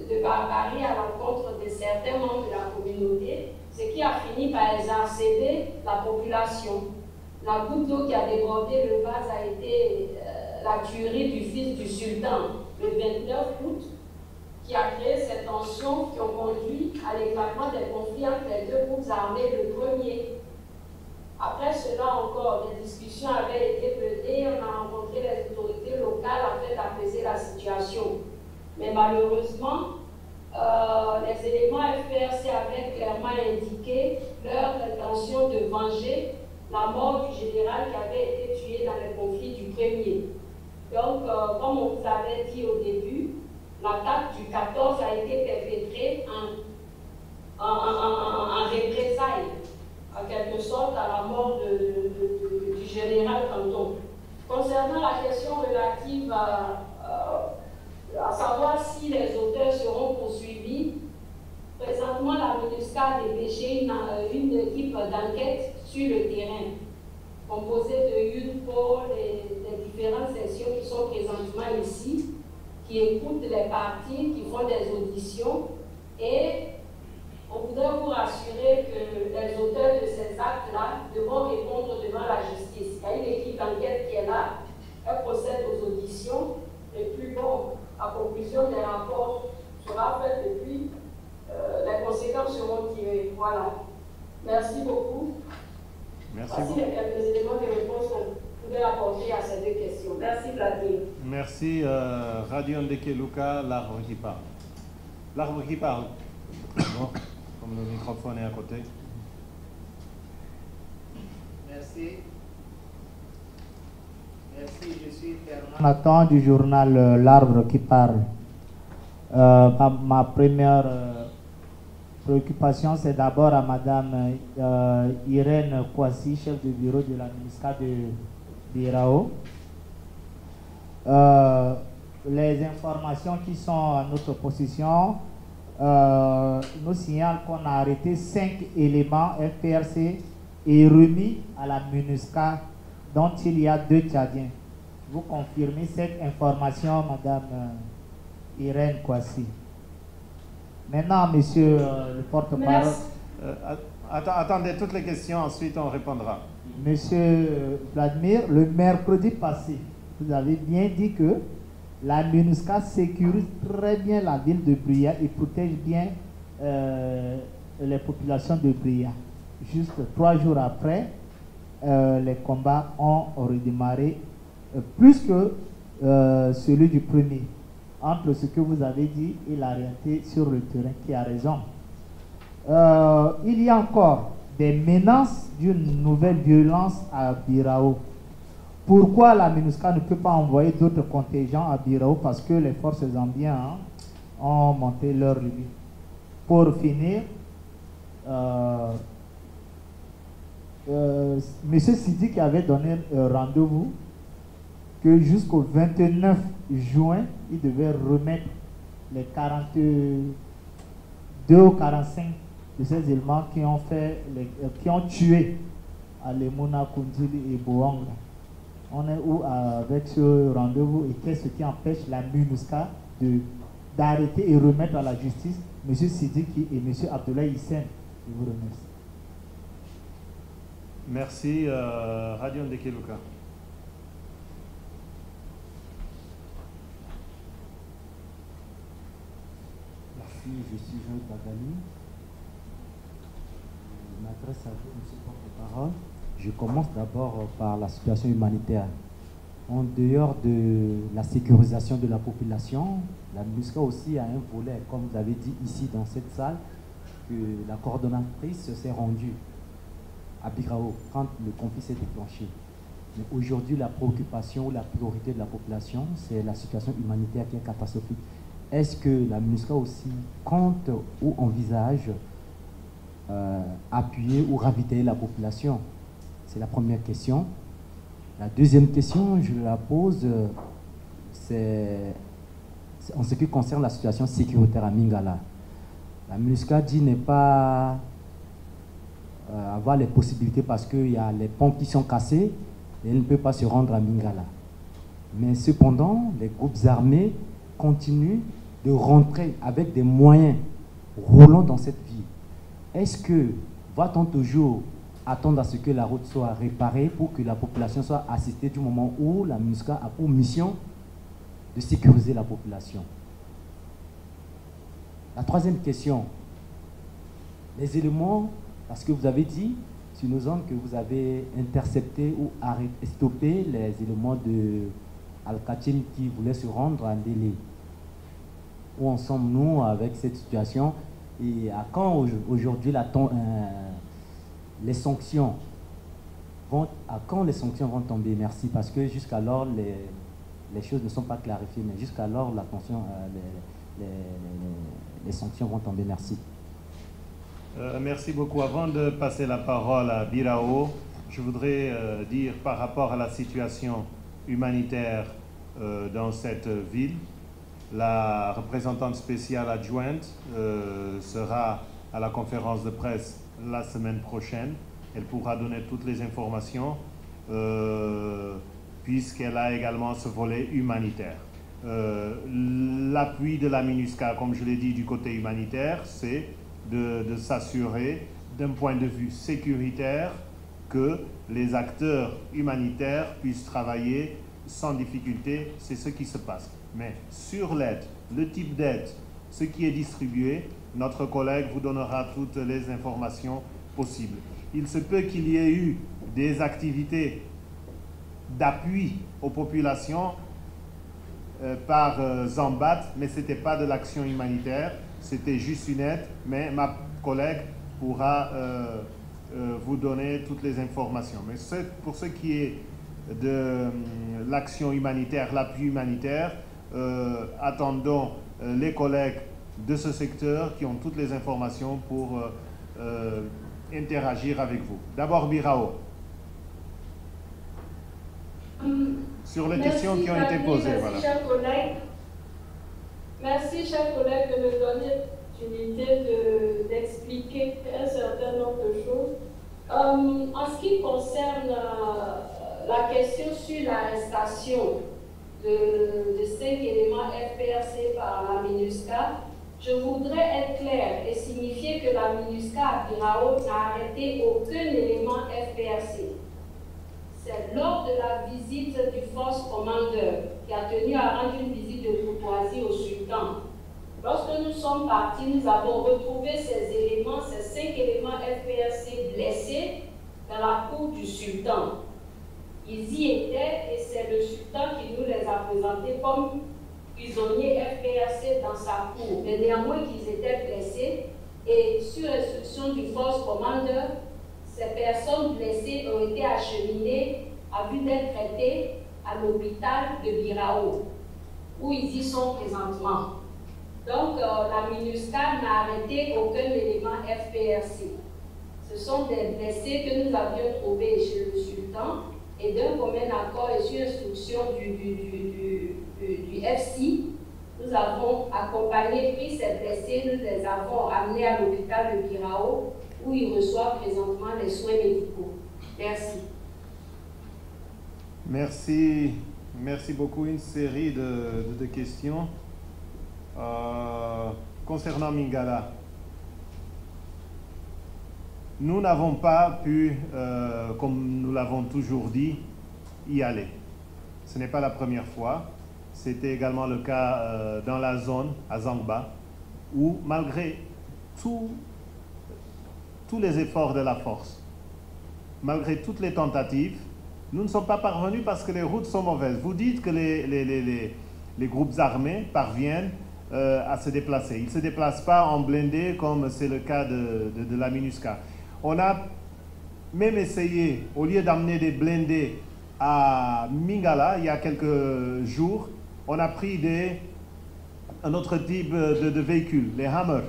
de barbarie à l'encontre de certains membres de la communauté, ce qui a fini par exacerber la population. La goutte d'eau qui a débordé le vase a été la tuerie du fils du sultan le 29 août, qui a créé ces tensions qui ont conduit à l'éclatement des conflits entre les deux groupes armés le premier. Après cela encore, des discussions avaient été menées, on a rencontré les autorités locales afin d'apaiser la situation. Mais malheureusement, les éléments FPRC avaient clairement indiqué leur intention de venger la mort du général qui avait été tué dans le conflit du premier. Donc, comme on vous avait dit au début, l'attaque du 14 a été perpétrée en représailles, en quelque sorte, à la mort du général Kanto. Concernant la question relative à savoir si les auteurs seront poursuivis, présentement la MINUSCA a dépêché une équipe d'enquête sur le terrain, composée de UNPOL et des différentes sections qui sont présentement ici, qui écoutent les parties, qui font des auditions, et on voudrait vous rassurer que les auteurs de ces actes-là devront répondre devant la justice. Il y a une équipe d'enquête qui est là, elle procède aux auditions, et puis la conclusion des rapports sera faite et puis les conséquences seront tirées. Voilà. Merci beaucoup. Merci beaucoup. Voici les quelques éléments de réponse qu'on pouvait apporter à ces deux questions. Merci Vladimir. Merci Radio Ndeke Luka, l'arbre qui parle. L'arbre qui parle. Bon, comme le microphone est à côté. Merci. Merci, je suis Nathan du journal L'Arbre qui parle. Ma première préoccupation, c'est d'abord à Madame Irène Kouassi, chef de bureau de la MINUSCA de Birao. Les informations qui sont à notre possession nous signalent qu'on a arrêté 5 éléments FPRC et remis à la MINUSCA, dont il y a 2 Tchadiens. Vous confirmez cette information, Madame Irène Kouassi? Maintenant, monsieur le porte-parole. Attendez toutes les questions, ensuite on répondra. Monsieur Vladimir, le mercredi passé, vous avez bien dit que la MINUSCA sécurise très bien la ville de Bria et protège bien les populations de Bria. Juste 3 jours après, les combats ont redémarré, plus que celui du premier, entre ce que vous avez dit et la réalité sur le terrain, qui a raison. Il y a encore des menaces d'une nouvelle violence à Birao. Pourquoi la MINUSCA ne peut pas envoyer d'autres contingents à Birao? Parce que les forces zambiennes ont monté leur limite. Pour finir, Monsieur Sidi qui avait donné rendez-vous que jusqu'au 29 juin, il devait remettre les 42 ou 45 de ces éléments qui ont tué Alemuna, Kundili et Boang. On est où avec ce rendez-vous et qu'est-ce qui empêche la MINUSCA d'arrêter et remettre à la justice M. Sidiki et M. Abdoulaye Hissène? Je vous remercie. Merci, Radion Dekeluka. Merci, je suis Jean Bagali. Je m'adresse à vous, M. Porte-Parole. Je commence d'abord par la situation humanitaire. En dehors de la sécurisation de la population, la MINUSCA aussi a un volet, comme vous avez dit ici dans cette salle, que la coordonnatrice s'est rendue à Birao quand le conflit s'est déclenché. Mais aujourd'hui, la préoccupation ou la priorité de la population, c'est la situation humanitaire qui est catastrophique. Est-ce que la MINUSCA aussi compte ou envisage appuyer ou ravitailler la population? C'est la première question. La deuxième question, je la pose, c'est en ce qui concerne la situation sécuritaire à Mingala. La MINUSCA dit ne pas avoir les possibilités parce qu'il y a les ponts qui sont cassés et elle ne peut pas se rendre à Mingala. Mais cependant, les groupes armés continuent de rentrer avec des moyens roulants dans cette ville. Est-ce que va-t-on toujours attendre à ce que la route soit réparée pour que la population soit assistée du moment où la MINUSCA a pour mission de sécuriser la population? La troisième question, les éléments, parce que vous avez dit sur nos zones que vous avez intercepté ou stoppé les éléments de Al-Kachin qui voulaient se rendre à Ndélé. Où en sommes-nous avec cette situation et à quand aujourd'hui les sanctions vont tomber? Merci, parce que jusqu'alors les choses ne sont pas clarifiées, mais jusqu'alors les sanctions vont tomber. Merci. Merci beaucoup. Avant de passer la parole à Birao, je voudrais dire par rapport à la situation humanitaire dans cette ville, la représentante spéciale adjointe sera à la conférence de presse la semaine prochaine. Elle pourra donner toutes les informations puisqu'elle a également ce volet humanitaire. L'appui de la MINUSCA, comme je l'ai dit, du côté humanitaire, c'est de s'assurer d'un point de vue sécuritaire que les acteurs humanitaires puissent travailler sans difficulté. C'est ce qui se passe. Mais sur l'aide, le type d'aide, ce qui est distribué, notre collègue vous donnera toutes les informations possibles. Il se peut qu'il y ait eu des activités d'appui aux populations par Zambat, mais ce n'était pas de l'action humanitaire, c'était juste une aide, mais ma collègue pourra vous donner toutes les informations. Mais pour ce qui est de l'action humanitaire, l'appui humanitaire, attendons les collègues de ce secteur qui ont toutes les informations pour interagir avec vous. D'abord, Birao. Sur les questions qui ont été posées. Merci, voilà. chers collègues. Merci, chers collègues, de me donner l'opportunité d'expliquer un certain nombre de choses. En ce qui concerne la question sur l'arrestation de 5 éléments FPRC par la MINUSCA, je voudrais être clair et signifier que la MINUSCA à Birao n'a arrêté aucun élément FPRC. C'est lors de la visite du Force Commander qui a tenu à rendre une visite de courtoisie au Sultan. Lorsque nous sommes partis, nous avons retrouvé ces éléments, ces 5 éléments FPRC blessés dans la cour du Sultan. Ils y étaient et c'est le Sultan qui nous les a présentés comme prisonniers FPRC dans sa cour. Mais néanmoins qu'ils étaient blessés et sur instruction du Force Commander, ces personnes blessées ont été acheminées à vue d'être traitées à l'hôpital de Birao, où ils y sont présentement. Donc, la MINUSCA n'a arrêté aucun élément FPRC. Ce sont des blessés que nous avions trouvés chez le sultan et d'un commun accord et sur instruction du FC, nous avons accompagné, pris ces blessés, nous les avons amenés à l'hôpital de Birao où ils reçoivent présentement les soins médicaux. Merci. Merci. Merci beaucoup. Une série de questions. Concernant Mingala, nous n'avons pas pu, comme nous l'avons toujours dit, y aller. Ce n'est pas la première fois. C'était également le cas dans la zone, à Zangba, où malgré tous les efforts de la force, malgré toutes les tentatives, nous ne sommes pas parvenus parce que les routes sont mauvaises. Vous dites que les groupes armés parviennent à se déplacer. Ils ne se déplacent pas en blindé comme c'est le cas de la MINUSCA. On a même essayé, au lieu d'amener des blindés à Mingala, il y a quelques jours, on a pris un autre type de véhicules, les Hammer.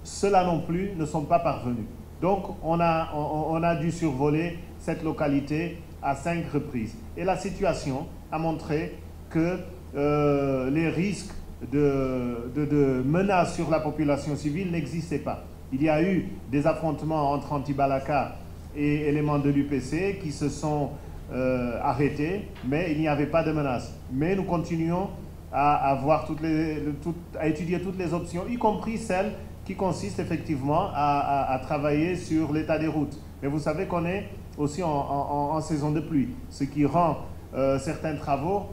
Ceux-là non plus ne sont pas parvenus. Donc on a dû survoler cette localité à 5 reprises. Et la situation a montré que les risques de menaces sur la population civile n'existaient pas. Il y a eu des affrontements entre Antibalaka et éléments de l'UPC qui se sont arrêtés, mais il n'y avait pas de menace. Mais nous continuons à étudier toutes les options, y compris celles qui consistent effectivement à travailler sur l'état des routes. Mais vous savez qu'on est aussi en saison de pluie, ce qui rend certains travaux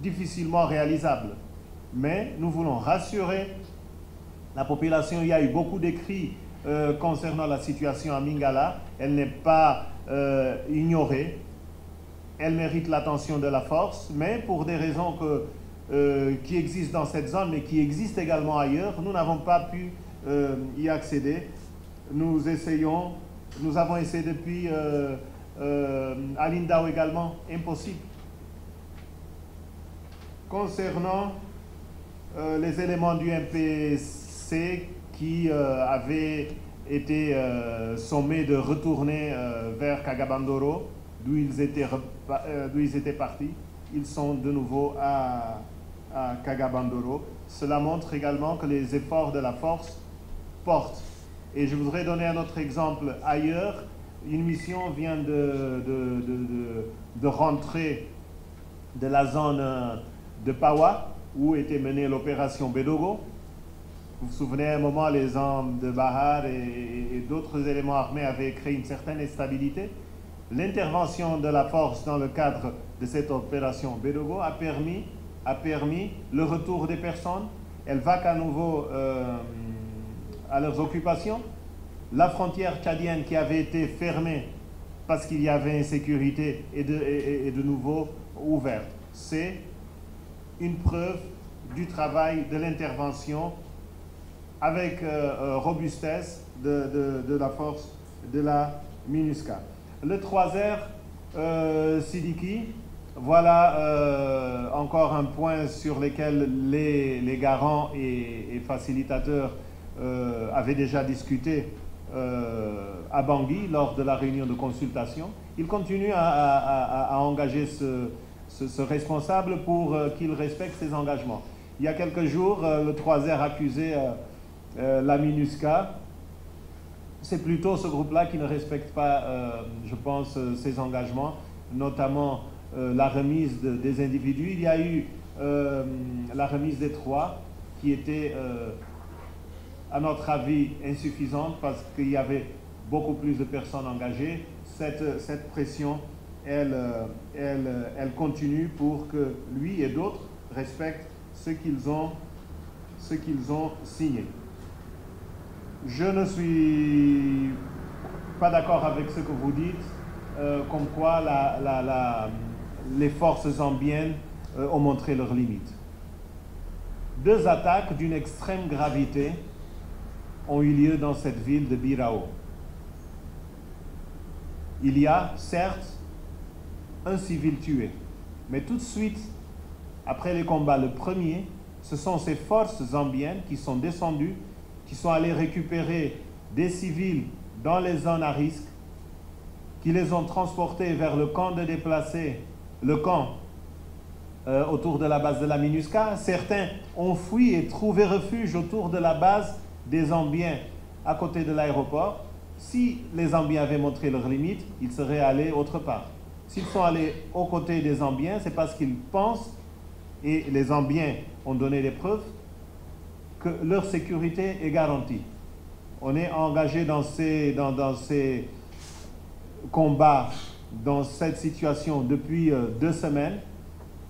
difficilement réalisables. Mais nous voulons rassurer la population. Il y a eu beaucoup d'écrits concernant la situation à Mingala. Elle n'est pas ignorée. Elle mérite l'attention de la force, mais pour des raisons qui existent dans cette zone, mais qui existent également ailleurs, nous n'avons pas pu y accéder. Nous avons essayé depuis à Lindao également, impossible. Concernant les éléments du MPC qui avaient été sommés de retourner vers Kagabandoro, d'où ils étaient partis, ils sont de nouveau à Kagabandoro. Cela montre également que les efforts de la force portent. Et je voudrais donner un autre exemple ailleurs. Une mission vient de rentrer de la zone de Pawa, où était menée l'opération Bedogo. Vous vous souvenez, à un moment, les hommes de Bahar et d'autres éléments armés avaient créé une certaine instabilité. L'intervention de la force dans le cadre de cette opération Bedogo a permis le retour des personnes. Elles vaquent à nouveau à leurs occupations. La frontière tchadienne qui avait été fermée parce qu'il y avait insécurité est de nouveau ouverte. C'est une preuve du travail, de l'intervention avec robustesse de la force de la MINUSCA. Le 3R Sidiki, voilà encore un point sur lequel les garants et facilitateurs avaient déjà discuté à Bangui lors de la réunion de consultation. Ils continuent à engager ce responsable pour qu'il respecte ses engagements. Il y a quelques jours, le 3R accusait la MINUSCA. C'est plutôt ce groupe-là qui ne respecte pas, je pense, ses engagements, notamment la remise des individus. Il y a eu la remise des 3 qui était, à notre avis, insuffisante parce qu'il y avait beaucoup plus de personnes engagées. Cette pression, elle continue pour que lui et d'autres respectent ce qu'ils ont signé. Je ne suis pas d'accord avec ce que vous dites, comme quoi les forces zambiennes ont montré leurs limites. 2 attaques d'une extrême gravité ont eu lieu dans cette ville de Birao. Il y a, certes, un civil tué, mais tout de suite, après les combats, le premier, ce sont ces forces zambiennes qui sont descendues, qui sont allées récupérer des civils dans les zones à risque, qui les ont transportés vers le camp de déplacés, le camp autour de la base de la MINUSCA. Certains ont fui et trouvé refuge autour de la base des Zambiens à côté de l'aéroport. Si les Zambiens avaient montré leurs limites, ils seraient allés autre part. S'ils sont allés aux côtés des Zambiens, c'est parce qu'ils pensent, et les Zambiens ont donné des preuves, que leur sécurité est garantie. On est engagé dans ces combats, dans cette situation depuis 2 semaines.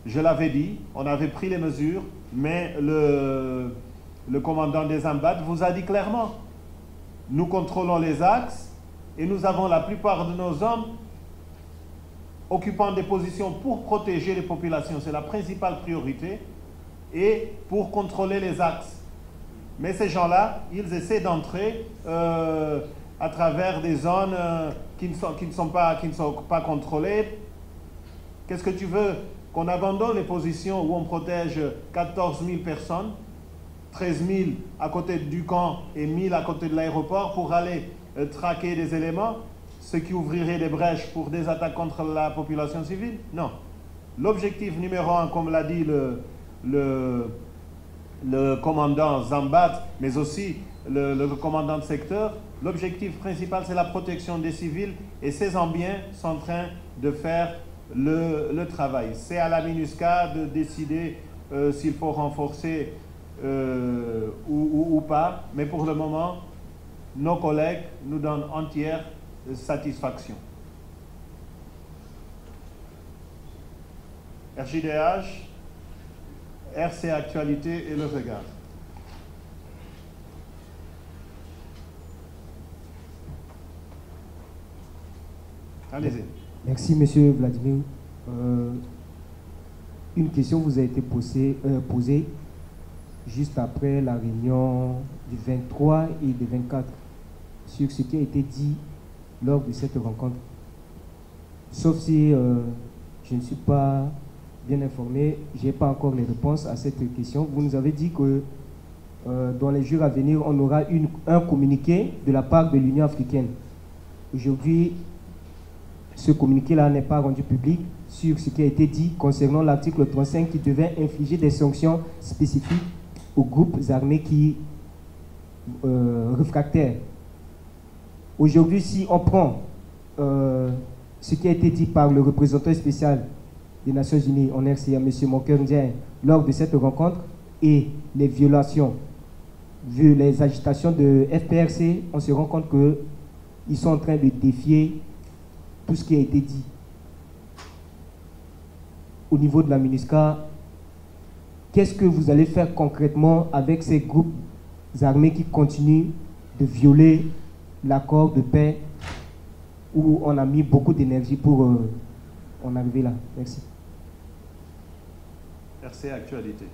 Je l'avais dit, on avait pris les mesures, mais le commandant des Ambatt vous a dit clairement, nous contrôlons les axes et nous avons la plupart de nos hommes occupant des positions pour protéger les populations. C'est la principale priorité et pour contrôler les axes. Mais ces gens-là, ils essaient d'entrer à travers des zones qui ne sont pas contrôlées. Qu'est-ce que tu veux? Qu'on abandonne les positions où on protège 14 000 personnes, 13 000 à côté du camp et 1 000 à côté de l'aéroport pour aller traquer des éléments, ce qui ouvrirait des brèches pour des attaques contre la population civile? Non. L'objectif numéro 1, comme l'a dit le commandant Zambatt, mais aussi le commandant de secteur, l'objectif principal, c'est la protection des civils et ces Zambiens sont en train de faire le travail. C'est à la MINUSCA de décider s'il faut renforcer ou pas, mais pour le moment, nos collègues nous donnent entière satisfaction. RJDH, RC Actualité et Le Regard. Allez-y. Merci, Monsieur Vladimir. Une question vous a été posée juste après la réunion du 23 et du 24 sur ce qui a été dit lors de cette rencontre. Sauf si je ne suis pas bien informé, je n'ai pas encore les réponses à cette question. Vous nous avez dit que dans les jours à venir, on aura un communiqué de la part de l'Union africaine. Aujourd'hui, ce communiqué-là n'est pas rendu public sur ce qui a été dit concernant l'article 35 qui devait infliger des sanctions spécifiques aux groupes armés qui réfractaires. Aujourd'hui, si on prend ce qui a été dit par le représentant spécial des Nations Unies en RCA, M. Monker Ndiaye, lors de cette rencontre, et les violations, vu les agitations de FPRC, on se rend compte qu'ils sont en train de défier tout ce qui a été dit. Au niveau de la MINUSCA, qu'est-ce que vous allez faire concrètement avec ces groupes armés qui continuent de violer l'accord de paix où on a mis beaucoup d'énergie pour en arriver là? Merci. RC Actualité.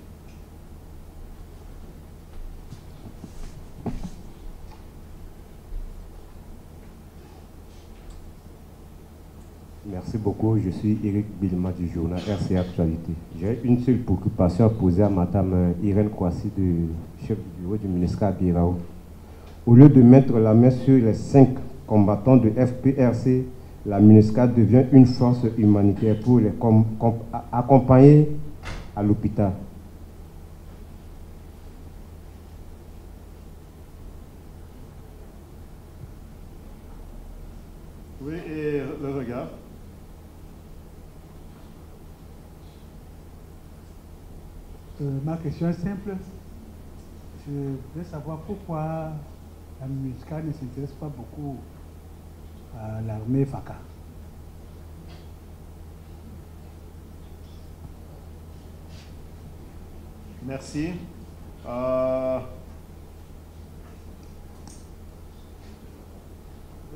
Merci beaucoup. Je suis Eric Bilma du journal RC Actualité. J'ai une seule préoccupation à poser à Mme Irène Kouassi, chef du bureau du MINUSCA à Birao. Au lieu de mettre la main sur les 5 combattants de FPRC, la MINUSCA devient une force humanitaire pour les accompagner à l'hôpital. Oui, et Le Regard. Ma question est simple. Je voudrais savoir pourquoi la MINUSCA ne s'intéresse pas beaucoup à l'armée FACA. Merci.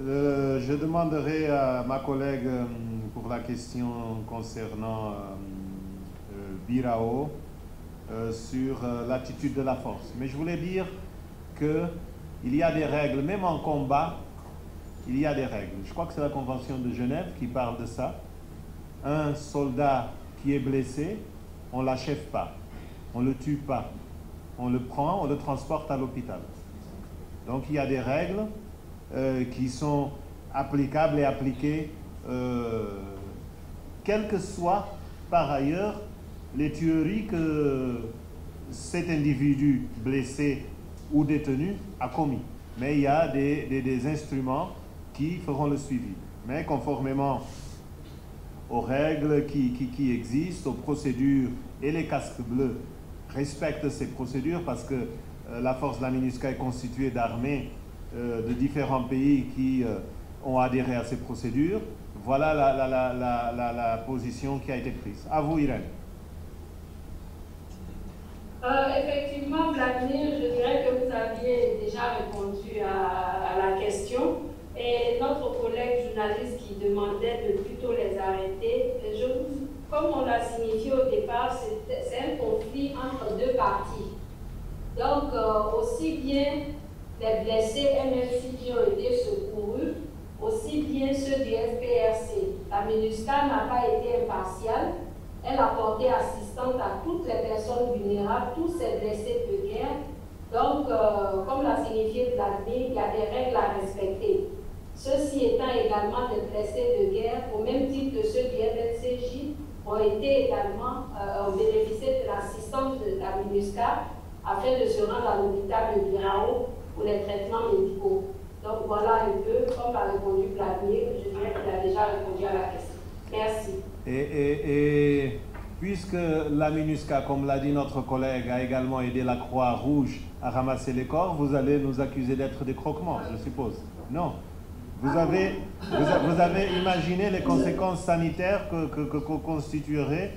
Je demanderai à ma collègue pour la question concernant Birao sur l'attitude de la force. Mais je voulais dire qu'il y a des règles, même en combat, il y a des règles. Je crois que c'est la Convention de Genève qui parle de ça. Un soldat qui est blessé, on ne l'achève pas. On ne le tue pas. On le prend, on le transporte à l'hôpital. Donc il y a des règles qui sont applicables et appliquées, quelles que soient par ailleurs les tueries que cet individu blessé ou détenu a commis. Mais il y a des instruments qui feront le suivi. Mais conformément aux règles qui existent, aux procédures, et les casques bleus respectent ces procédures parce que la force de la MINUSCA est constituée d'armées de différents pays qui ont adhéré à ces procédures. Voilà la position qui a été prise. À vous, Irène. Effectivement, Vladimir, je dirais que vous aviez déjà répondu à la question. Et notre collègue journaliste qui demandait de plutôt les arrêter, comme on l'a signifié au départ, c'est un conflit entre deux parties. Donc, aussi bien les blessés MFC qui ont été secourus, aussi bien ceux du FPRC. La MINUSCA n'a pas été impartiale. Elle a porté assistance à toutes les personnes vulnérables, tous ces blessés de guerre. Donc, comme l'a signifié Vladimir, il y a des règles à respecter. Ceux-ci étant également des blessés de guerre, au même titre que ceux du FNCJ, ont été également bénéficié de l'assistance de la MINUSCA afin de se rendre à l'hôpital de Birao pour les traitements médicaux. Donc voilà un peu, comme l'a répondu Vladimir, je dirais qu'il a déjà répondu à la question. Merci. Et puisque la MINUSCA, comme l'a dit notre collègue, a également aidé la Croix-Rouge à ramasser les corps, vous allez nous accuser d'être des croquements, je suppose. Non. Vous avez imaginé les conséquences sanitaires que constituerait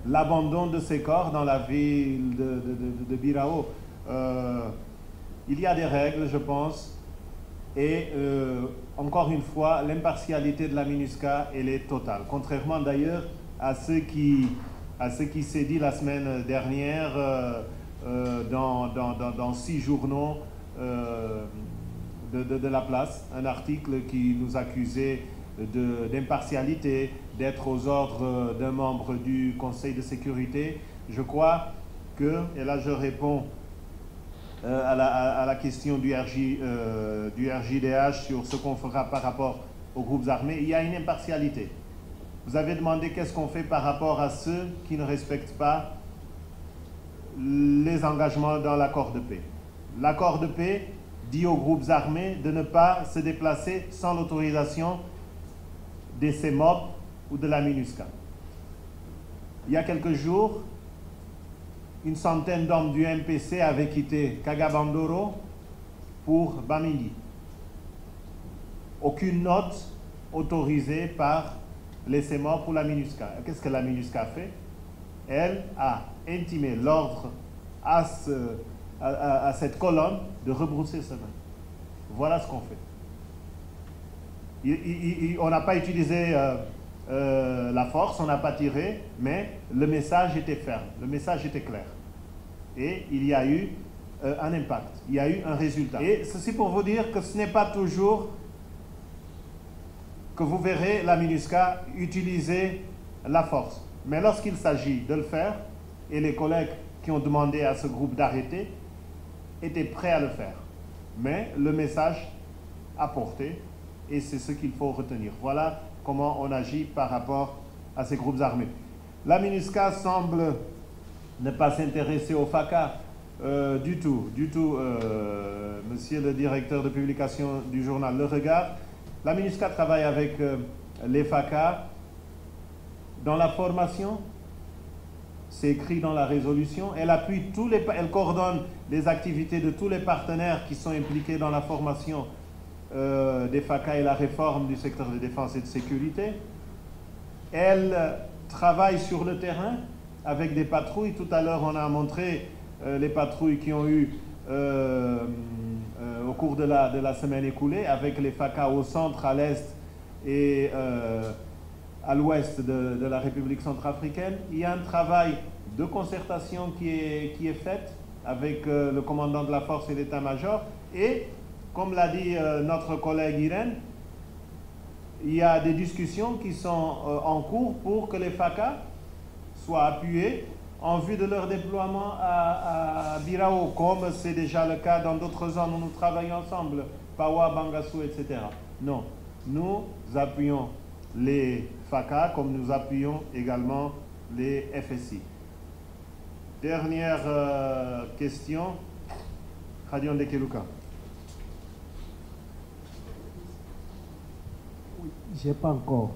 l'abandon de ces corps dans la ville de Birao. Il y a des règles, je pense, et encore une fois, l'impartialité de la MINUSCA, elle est totale. Contrairement d'ailleurs à ce qui s'est dit la semaine dernière dans 6 journaux de la place, un article qui nous accusait d'impartialité, d'être aux ordres d'un membre du Conseil de sécurité. Je crois que, et là je réponds à la question du RJDH sur ce qu'on fera par rapport aux groupes armés, il y a une impartialité. Vous avez demandé qu'est-ce qu'on fait par rapport à ceux qui ne respectent pas les engagements dans l'accord de paix. L'accord de paix dit aux groupes armés de ne pas se déplacer sans l'autorisation des CEMOP ou de la MINUSCA. Il y a quelques jours, une centaine d'hommes du MPC avaient quitté Kagabandoro pour Bamindi. Aucune note autorisée par les CEMOP ou la MINUSCA. Qu'est-ce que la MINUSCA a fait? Elle a intimé l'ordre à cette colonne de rebrousser chemin. Voilà ce qu'on fait. On n'a pas utilisé la force, on n'a pas tiré, mais le message était ferme, le message était clair. Et il y a eu un impact, il y a eu un résultat. Et ceci pour vous dire que ce n'est pas toujours que vous verrez la MINUSCA utiliser la force. Mais lorsqu'il s'agit de le faire, et les collègues qui ont demandé à ce groupe d'arrêter étaient prêts à le faire. Mais le message a porté, et c'est ce qu'il faut retenir. Voilà comment on agit par rapport à ces groupes armés. La MINUSCA semble ne pas s'intéresser au FACA du tout. Monsieur le directeur de publication du journal Le Regard, la MINUSCA travaille avec les FACA dans la formation. C'est écrit dans la résolution. Elle coordonne les activités de tous les partenaires qui sont impliqués dans la formation des FACA et la réforme du secteur de défense et de sécurité. Elle travaille sur le terrain avec des patrouilles. Tout à l'heure, on a montré les patrouilles qui ont eu au cours de la semaine écoulée, avec les FACA au centre, à l'est et à l'ouest de la République centrafricaine. Il y a un travail de concertation qui est fait avec le commandant de la force et l'état-major. Et, comme l'a dit notre collègue Irène, il y a des discussions qui sont en cours pour que les FACA soient appuyés en vue de leur déploiement à Birao, comme c'est déjà le cas dans d'autres zones où nous travaillons ensemble, Pawa, Bangassou, etc. Non, nous appuyons les FACA comme nous appuyons également les FSI. Dernière question, Khadion Dekeluka. Je n'ai pas encore.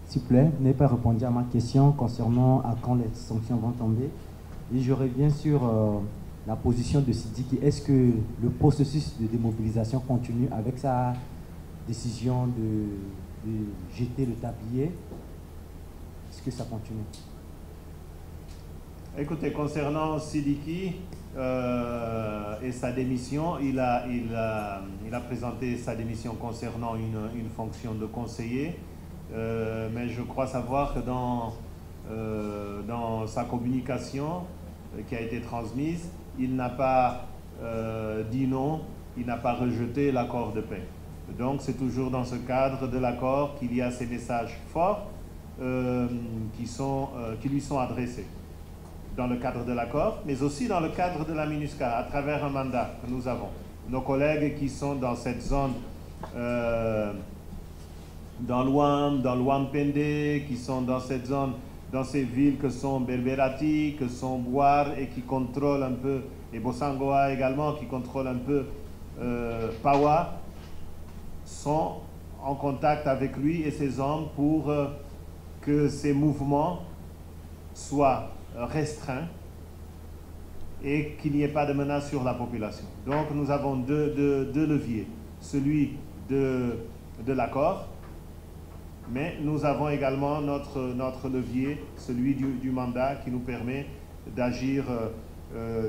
S'il vous plaît, vous n'avez pas répondu à ma question concernant à quand les sanctions vont tomber. Et je reviens sur la position de Sidiki. Est-ce que le processus de démobilisation continue avec sa décision de jeter le tablier? Est-ce que ça continue? Écoutez, concernant Sidiki et sa démission, il a présenté sa démission concernant une fonction de conseiller. Mais je crois savoir que dans sa communication qui a été transmise, il n'a pas dit non, il n'a pas rejeté l'accord de paix. Donc c'est toujours dans ce cadre de l'accord qu'il y a ces messages forts qui lui sont adressés. Dans le cadre de l'accord, mais aussi dans le cadre de la MINUSCA, à travers un mandat que nous avons. Nos collègues qui sont dans cette zone dans l'Ouampende, qui sont dans cette zone, dans ces villes que sont Berberati, que sont Bouar et qui contrôlent un peu, et Bossangoa également, qui contrôlent un peu Pawa, sont en contact avec lui et ses hommes pour que ces mouvements soient restreints et qu'il n'y ait pas de menace sur la population. Donc nous avons deux leviers, celui de l'accord, mais nous avons également notre levier, celui du mandat qui nous permet d'agir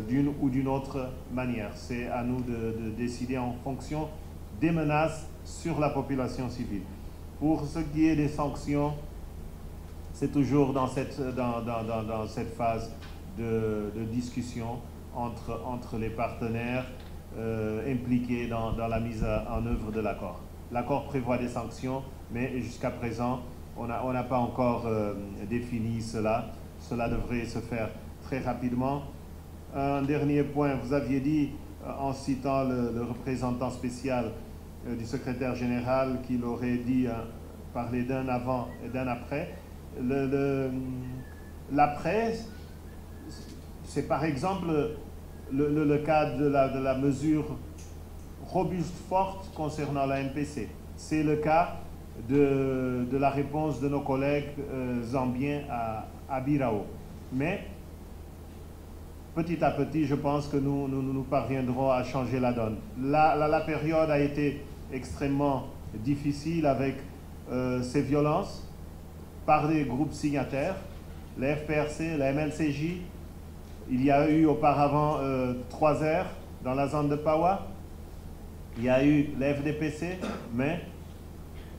d'une ou d'une autre manière. C'est à nous de décider en fonction des menaces sur la population civile. Pour ce qui est des sanctions, c'est toujours dans cette phase de discussion entre les partenaires impliqués dans la mise en œuvre de l'accord. L'accord prévoit des sanctions, mais jusqu'à présent, on n'a pas encore défini cela. Cela devrait se faire très rapidement. Un dernier point, vous aviez dit, en citant le représentant spécial du secrétaire général, qu'il aurait dit parler d'un avant et d'un après. L'après, c'est par exemple le cas de la mesure robuste, forte concernant la MPC. C'est le cas de la réponse de nos collègues zambiens à Birao. Mais petit à petit, je pense que nous parviendrons à changer la donne. La période a été extrêmement difficile avec ces violences par des groupes signataires, la FPRC, la MLCJ. Il y a eu auparavant 3R dans la zone de Pawa. Il y a eu la FDPC, mais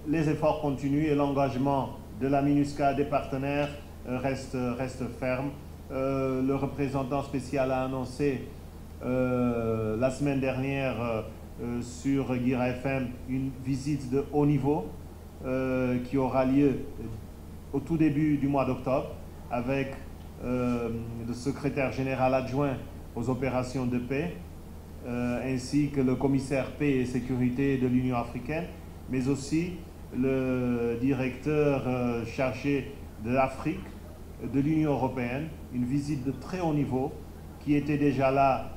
les efforts continuent et l'engagement de la MINUSCA, des partenaires, reste ferme. Le représentant spécial a annoncé la semaine dernière sur Guira FM une visite de haut niveau qui aura lieu au tout début du mois d'octobre avec le secrétaire général adjoint aux opérations de paix ainsi que le commissaire paix et sécurité de l'Union africaine, mais aussi le directeur chargé de l'Afrique de l'Union européenne, une visite de très haut niveau qui était déjà là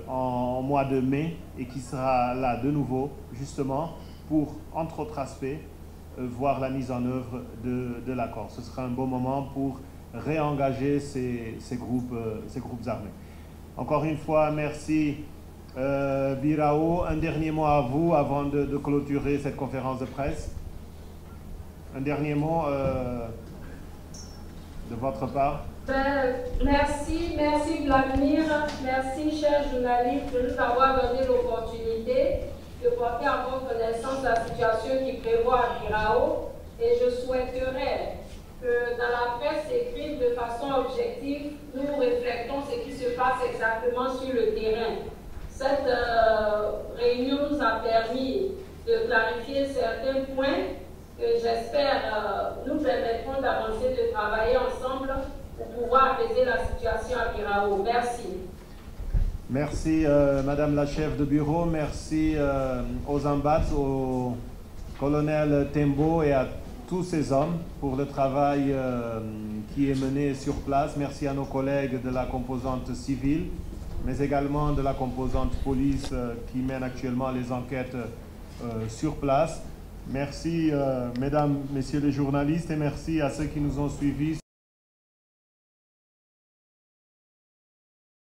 en mois de mai et qui sera là de nouveau justement pour, entre autres aspects, voir la mise en œuvre de l'accord. Ce sera un bon moment pour réengager ces groupes armés. Encore une fois, merci Birao. Un dernier mot à vous avant de clôturer cette conférence de presse. Un dernier mot de votre part. Merci Vladimir, merci chers journalistes de nous avoir donné l'opportunité de porter à votre connaissance la situation qui prévoit à Birao, et je souhaiterais que dans la presse écrite de façon objective, nous reflectons ce qui se passe exactement sur le terrain. Cette réunion nous a permis de clarifier certains points que j'espère nous permettront d'avancer, de travailler ensemble pour pouvoir apaiser la situation à Birao. Merci. Merci, Madame la chef de bureau. Merci aux ambats, au colonel Tembo et à tous ces hommes pour le travail qui est mené sur place. Merci à nos collègues de la composante civile, mais également de la composante police qui mène actuellement les enquêtes sur place. Merci, mesdames, messieurs les journalistes, et merci à ceux qui nous ont suivis.